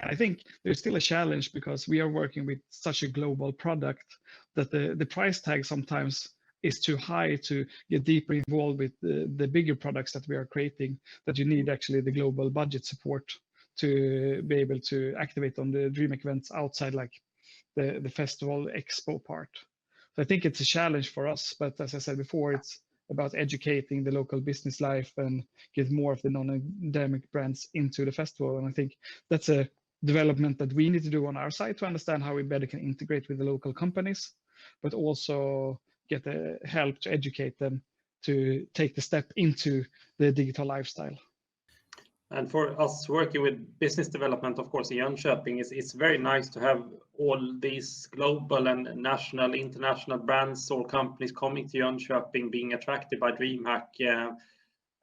And I think there's still a challenge because we are working with such a global product that the price tag sometimes is too high to get deeper involved with the bigger products that we are creating, that you need actually the global budget support to be able to activate on the DreamHack events outside like the festival expo part. So I think it's a challenge for us, but as I said before, it's about educating the local business life and get more of the non-endemic brands into the festival. And I think that's a development that we need to do on our side to understand how we better can integrate with the local companies, but also get the help to educate them to take the step into the digital lifestyle. And for us working with business development, of course, in Jönköping, it's very nice to have all these global and national, international brands or companies coming to Jönköping, being attracted by DreamHack.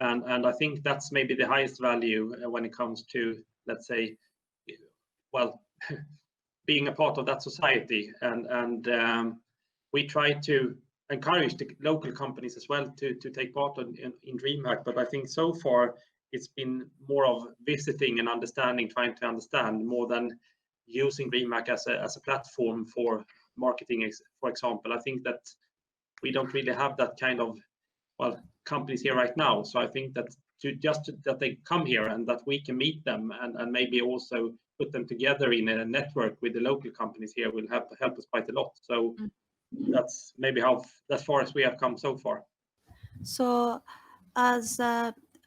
And I think that's maybe the highest value when it comes to, let's say, well, being a part of that society. And we try to encourage the local companies as well to take part in DreamHack. But I think so far, it's been more of visiting and understanding, trying to understand more than using DreamHack as a platform for marketing, for example. I think that we don't really have that kind of, well, companies here right now. So I think that that they come here and that we can meet them and maybe also put them together in a network with the local companies here will help us quite a lot. So that's maybe how as far as we have come so far. So as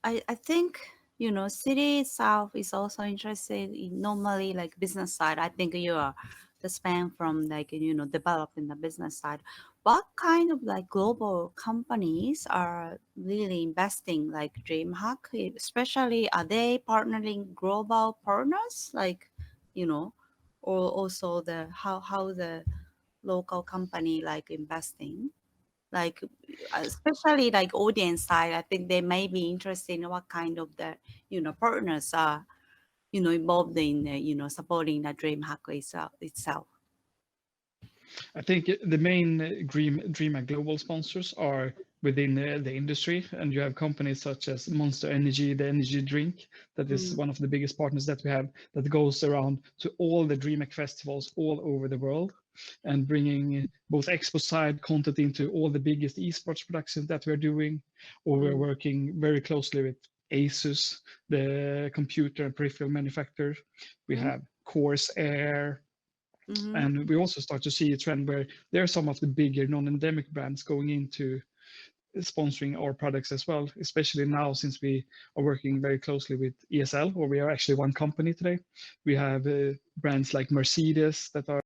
I think, you know, city itself is also interested in normally like business side. I think you are the span from like, you know, developing the business side. What kind of like global companies are really investing like DreamHack? Especially, are they partnering global partners like, you know, or also the how the local company like investing? Like especially like audience side, I think they may be interested in what kind of the, you know, partners are, you know, involved in, you know, supporting the DreamHack itself. I think the main DreamHack global sponsors are within the industry, and you have companies such as Monster Energy, the energy drink, that is one of the biggest partners that we have, that goes around to all the DreamHack festivals all over the world and bringing both expo side content into all the biggest esports productions that we're doing, or we're working very closely with Asus, the computer and peripheral manufacturer. We have Corsair. And we also start to see a trend where there are some of the bigger non-endemic brands going into sponsoring our products as well, especially now since we are working very closely with ESL, or we are actually one company today. We have brands like Mercedes that are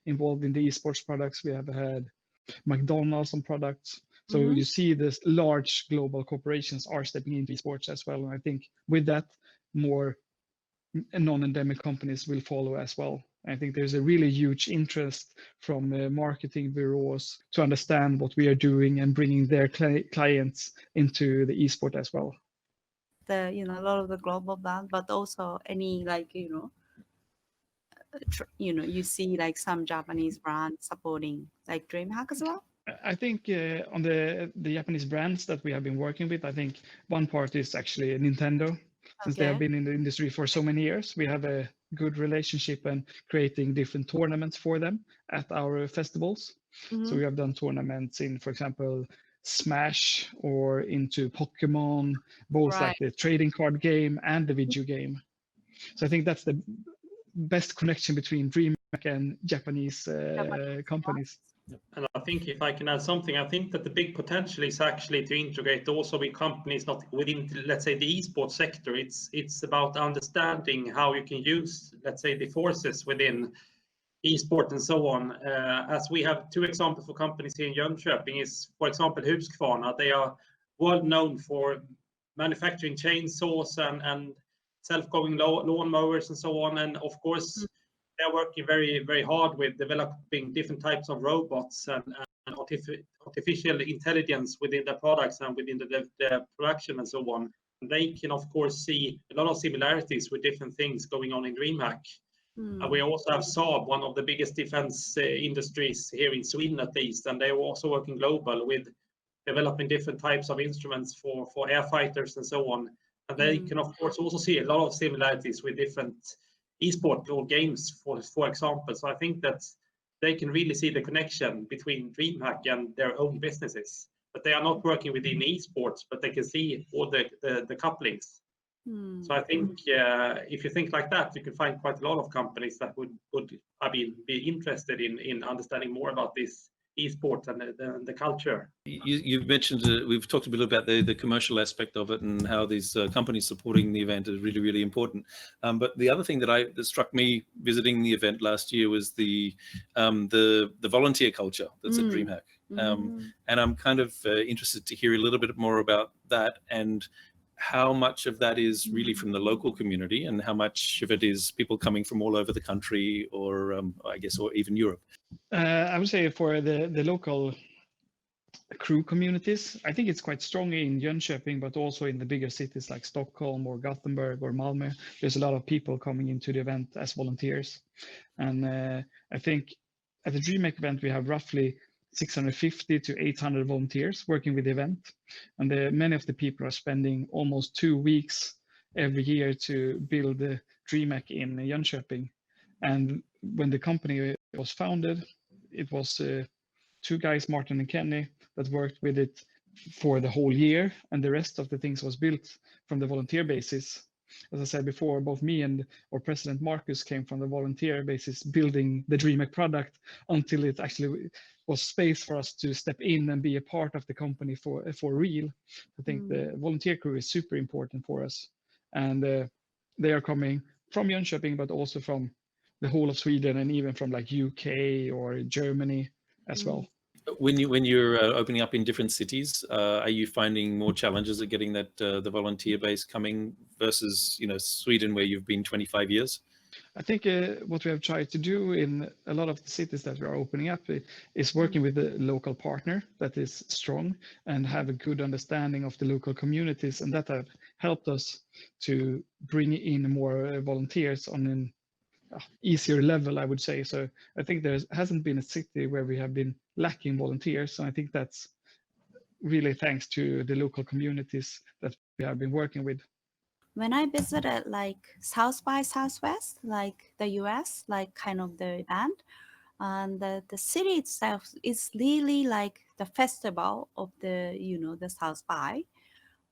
involved in the esports products. We have had McDonald's on products. So you see this large global corporations are stepping into esports as well. And I think with that, more non-endemic companies will follow as well. I think there's a really huge interest from marketing bureaus to understand what we are doing and bringing their clients into the esport as well. The, you know, a lot of the global brands, but also any like, you know, you see like some Japanese brands supporting like DreamHack as well. I think on the Japanese brands that we have been working with, I think one part is actually Nintendo. Since they have been in the industry for so many years, we have a good relationship and creating different tournaments for them at our festivals. So we have done tournaments in, for example, Smash or into Pokemon, both like the trading card game and the video game. So I think that's the best connection between DreamHack and Japanese companies. And I think if I can add something, I think that the big potential is actually to integrate also with companies not within, let's say, the esports sector. It's about understanding how you can use, let's say, the forces within esport and so on. As we have two examples for companies here in Jönköping is, for example, Husqvarna. They are well known for manufacturing chainsaws and self-going lawn mowers and so on. And of course, they're working very, very hard with developing different types of robots and artificial intelligence within their products and within the production and so on. They can, of course, see a lot of similarities with different things going on in DreamHack. We also have Saab, one of the biggest defense industries here in Sweden at least, and they're also working global with developing different types of instruments for air fighters and so on. And they can, of course, also see a lot of similarities with different esport or games, for example. So I think that they can really see the connection between DreamHack and their own businesses. But they are not working within esports, but they can see all the couplings. So I think if you think like that, you can find quite a lot of companies that would be interested in understanding more about this esports and the culture. You've mentioned, we've talked a bit about the commercial aspect of it and how these companies supporting the event is really, really important. But the other thing that struck me visiting the event last year was the volunteer culture that's at DreamHack. And I'm kind of interested to hear a little bit more about that and how much of that is really from the local community and how much of it is people coming from all over the country or I guess, or even Europe. I would say for the local crew communities, I think it's quite strong in Jönköping, but also in the bigger cities like Stockholm or Gothenburg or Malmö. There's a lot of people coming into the event as volunteers. And I think at the DreamHack event, we have roughly 650 to 800 volunteers working with the event. And many of the people are spending almost 2 weeks every year to build the DreamHack in Jönköping. And when the company was founded, it was 2 guys, Martin and Kenny, that worked with it for the whole year. And the rest of the things was built from the volunteer basis. As I said before, both me and our president Marcus came from the volunteer basis, building the DreamHack product until it actually was space for us to step in and be a part of the company for real. I think the volunteer crew is super important for us. And they are coming from Jönköping, but also from the whole of Sweden and even from like UK or Germany as well. When you're opening up in different cities, are you finding more challenges at getting that the volunteer base coming versus Sweden, where you've been 25 years? I think what we have tried to do in a lot of the cities that we are opening up is working with a local partner that is strong and have a good understanding of the local communities, and that have helped us to bring in more volunteers on an easier level, I would say. So I think there hasn't been a city where we have been lacking volunteers. So I think that's really thanks to the local communities that we have been working with. When I visited like South by Southwest, like the US, like kind of the event, and the city itself is really like the festival of the the South by.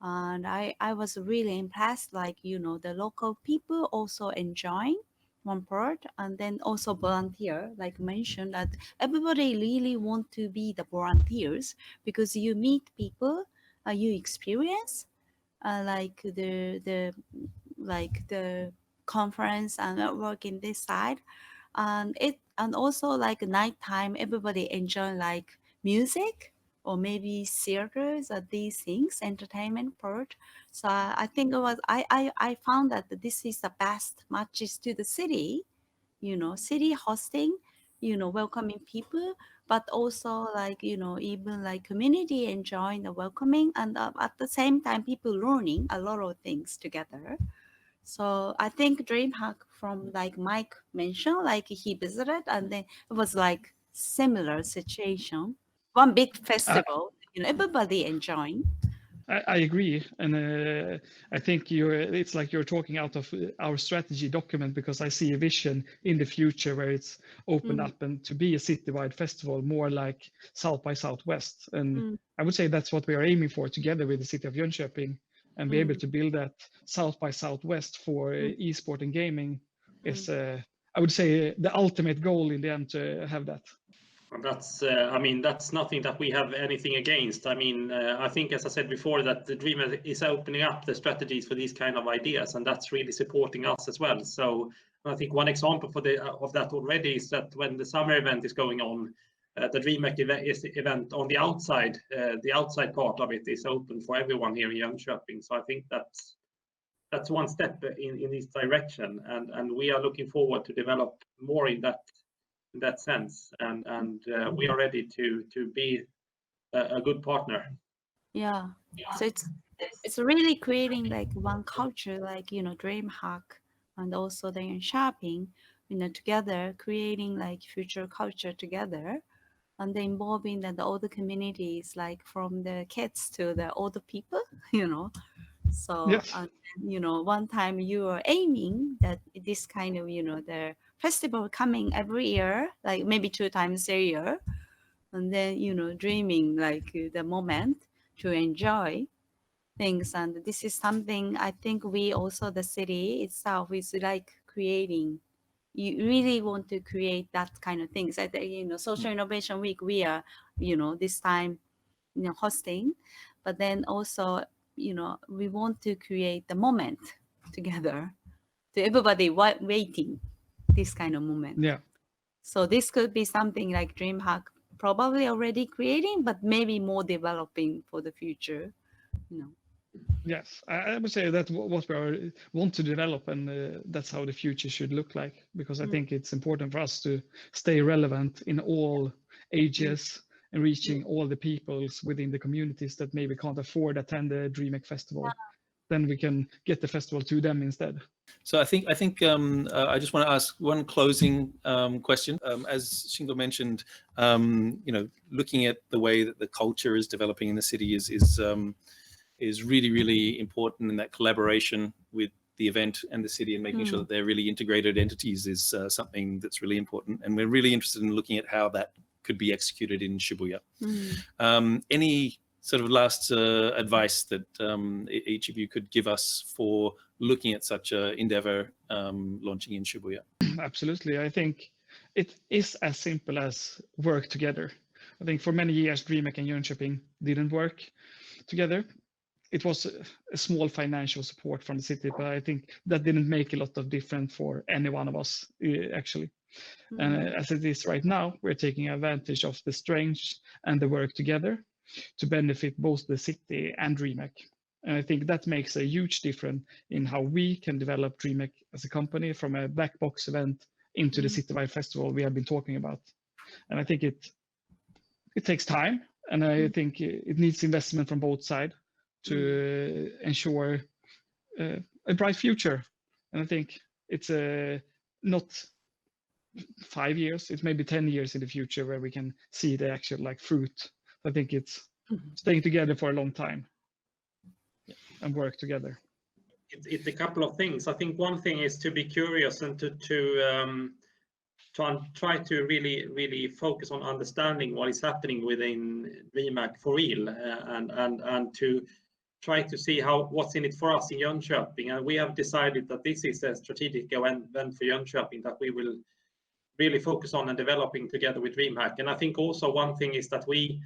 And I was really impressed, like the local people also enjoying one part, and then also volunteer, like mentioned, that everybody really want to be the volunteers because you meet people, you experience like the conference and network in this side, and also like nighttime everybody enjoy like music or maybe theaters or these things, entertainment part. So I think it was I found that this is the best matches to the city, city hosting, welcoming people, but also like even like community enjoying the welcoming, and at the same time people learning a lot of things together. So I think DreamHack, from like Mike mentioned, like he visited and then it was like similar situation, one big festival, everybody enjoying. I agree, and I think it's like you're talking out of our strategy document, because I see a vision in the future where it's opened up and to be a citywide festival, more like South by Southwest. And I would say that's what we are aiming for together with the city of Jönköping, and be able to build that South by Southwest for esport and gaming is, I would say, the ultimate goal in the end to have that. That's, I mean, that's nothing that we have anything against. I mean, I think, as I said before, that the DreamHack is opening up the strategies for these kind of ideas, and that's really supporting us as well. So I think one example for of that already is that when the summer event is going on, the DreamHack event on the outside part of it is open for everyone here in Jönköping. So I think that's one step in this direction, and we are looking forward to develop more in that sense, and we are ready to be a good partner. Yeah. So it's really creating like one culture, like, you know, DreamHack and also the Jönköping, you know, together creating like future culture together, and then involving the older communities, like from the kids to the older people, you know. So, Yes. you know, one time you are aiming that this kind of, you know, the festival coming every year, like maybe 2 times a year, and then, you know, dreaming like the moment to enjoy things. And this is something I think we also, the city itself is like creating. You really want to create that kind of things. I think, you know, Social Innovation Week, we are, you know, this time, you know, hosting, but then also, you know, we want to create the moment together to everybody waiting this kind of moment. Yeah. So this could be something like DreamHack probably already creating, but maybe more developing for the future, you know. Yes, I would say that what we want to develop, and that's how the future should look like. Because I think it's important for us to stay relevant in all ages and reaching all the peoples within the communities that maybe can't afford to attend the DreamHack festival. Then we can get the festival to them instead. So I think I just want to ask one closing question. As Shingo mentioned, you know, looking at the way that the culture is developing in the city is really, really important, and that collaboration with the event and the city and making sure that they're really integrated entities is something that's really important. And we're really interested in looking at how that could be executed in Shibuya. Any sort of last advice that each of you could give us for looking at such an endeavor launching in Shibuya? Absolutely. I think it is as simple as work together. I think for many years, DreamHack and Jönköping didn't work together. It was a small financial support from the city, but I think that didn't make a lot of difference for any one of us, actually. And as it is right now, we're taking advantage of the strengths and the work together to benefit both the city and DreamHack. And I think that makes a huge difference in how we can develop DreamHack as a company from a black box event into the citywide festival we have been talking about. And I think it takes time, and I think it needs investment from both sides to ensure a bright future. And I think it's not 5 years, it's maybe 10 years in the future where we can see the actual like fruit. I think it's staying together for a long time and work together. It's a couple of things. I think one thing is to be curious and to try to really focus on understanding what is happening within DreamHack for real, and to try to see what's in it for us in Jönköping. And we have decided that this is a strategic event for Jönköping that we will really focus on and developing together with DreamHack. And I think also one thing is that we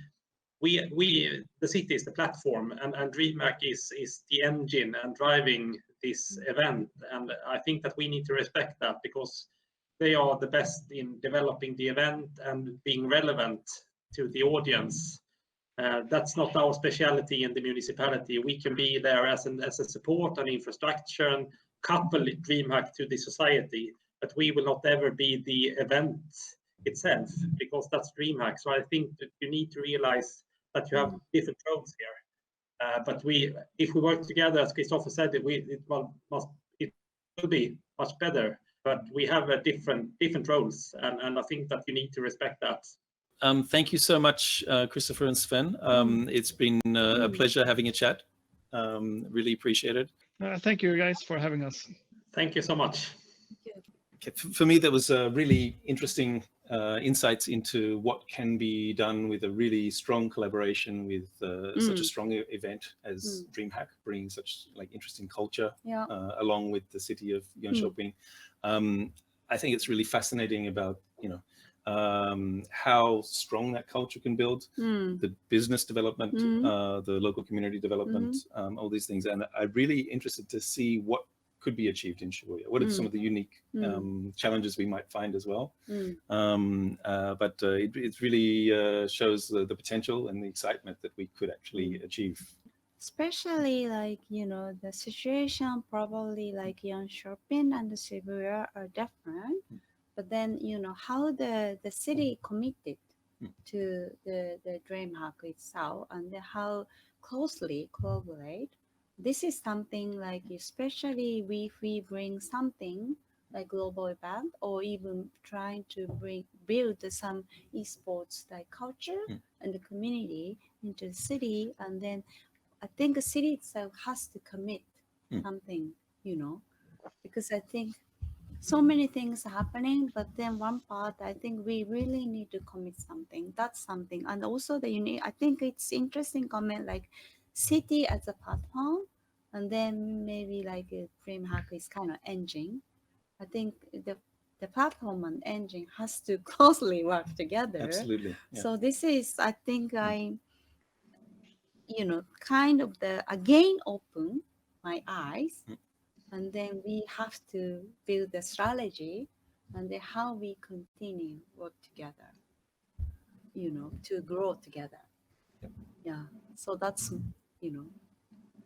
the city is the platform, and DreamHack is the engine and driving this event. And I think that we need to respect that, because they are the best in developing the event and being relevant to the audience. That's not our specialty in the municipality. We can be there as a support and infrastructure and couple DreamHack to the society, but we will not ever be the event itself, because that's DreamHack. So I think that you need to realize that you have different roles here. But if we work together, as Christopher said, it will be much better. But we have different roles, and I think that you need to respect that. Thank you so much, Christopher and Sven. It's been a pleasure having a chat. Really appreciate it. Thank you guys for having us. Thank you so much. Okay, for me, that was really interesting insights into what can be done with a really strong collaboration with such a strong event as DreamHack, bringing such like interesting culture along with the city of Jönköping. I think it's really fascinating about, you know, how strong that culture can build, the business development, the local community development, all these things. And I'm really interested to see what could be achieved in Shibuya. What are some of the unique challenges we might find as well? But it really shows the potential and the excitement that we could actually achieve. Especially like, you know, the situation probably like Yonshopping and the Shibuya are different, but then, you know, how the city committed to the DreamHack itself, and then how closely collaborate. This is something like, especially if we bring something like global event, or even trying to build some esports like culture and the community into the city, and then I think the city itself has to commit something, you know, because I think so many things are happening, but then one part, I think we really need to commit something. That's something. And also I think it's interesting comment like city as a platform, and then maybe like a DreamHack is kind of engine. I think the platform and engine has to closely work together. Absolutely. Yeah. So this is, I think you know, kind of again open my eyes, and then we have to build the strategy, and then how we continue work together, you know, to grow together. Yeah. So that's, you know,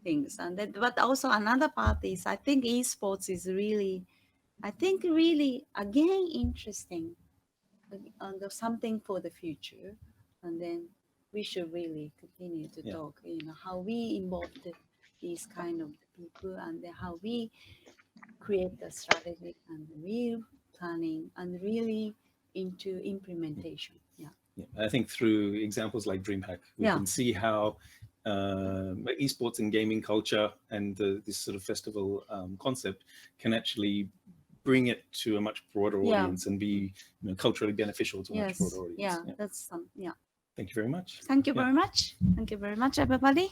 things. And then, but also another part is, I think esports is really, again interesting, and something for the future, and then we should really continue to talk, you know, how we involve these kind of people, and then how we create the strategy and real planning and really into implementation. Yeah. I think through examples like DreamHack, we can see how esports and gaming culture and this sort of festival concept can actually bring it to a much broader audience and be, you know, culturally beneficial to a much broader audience. That's some. Thank you very much. Thank you very much. Thank you very much, everybody.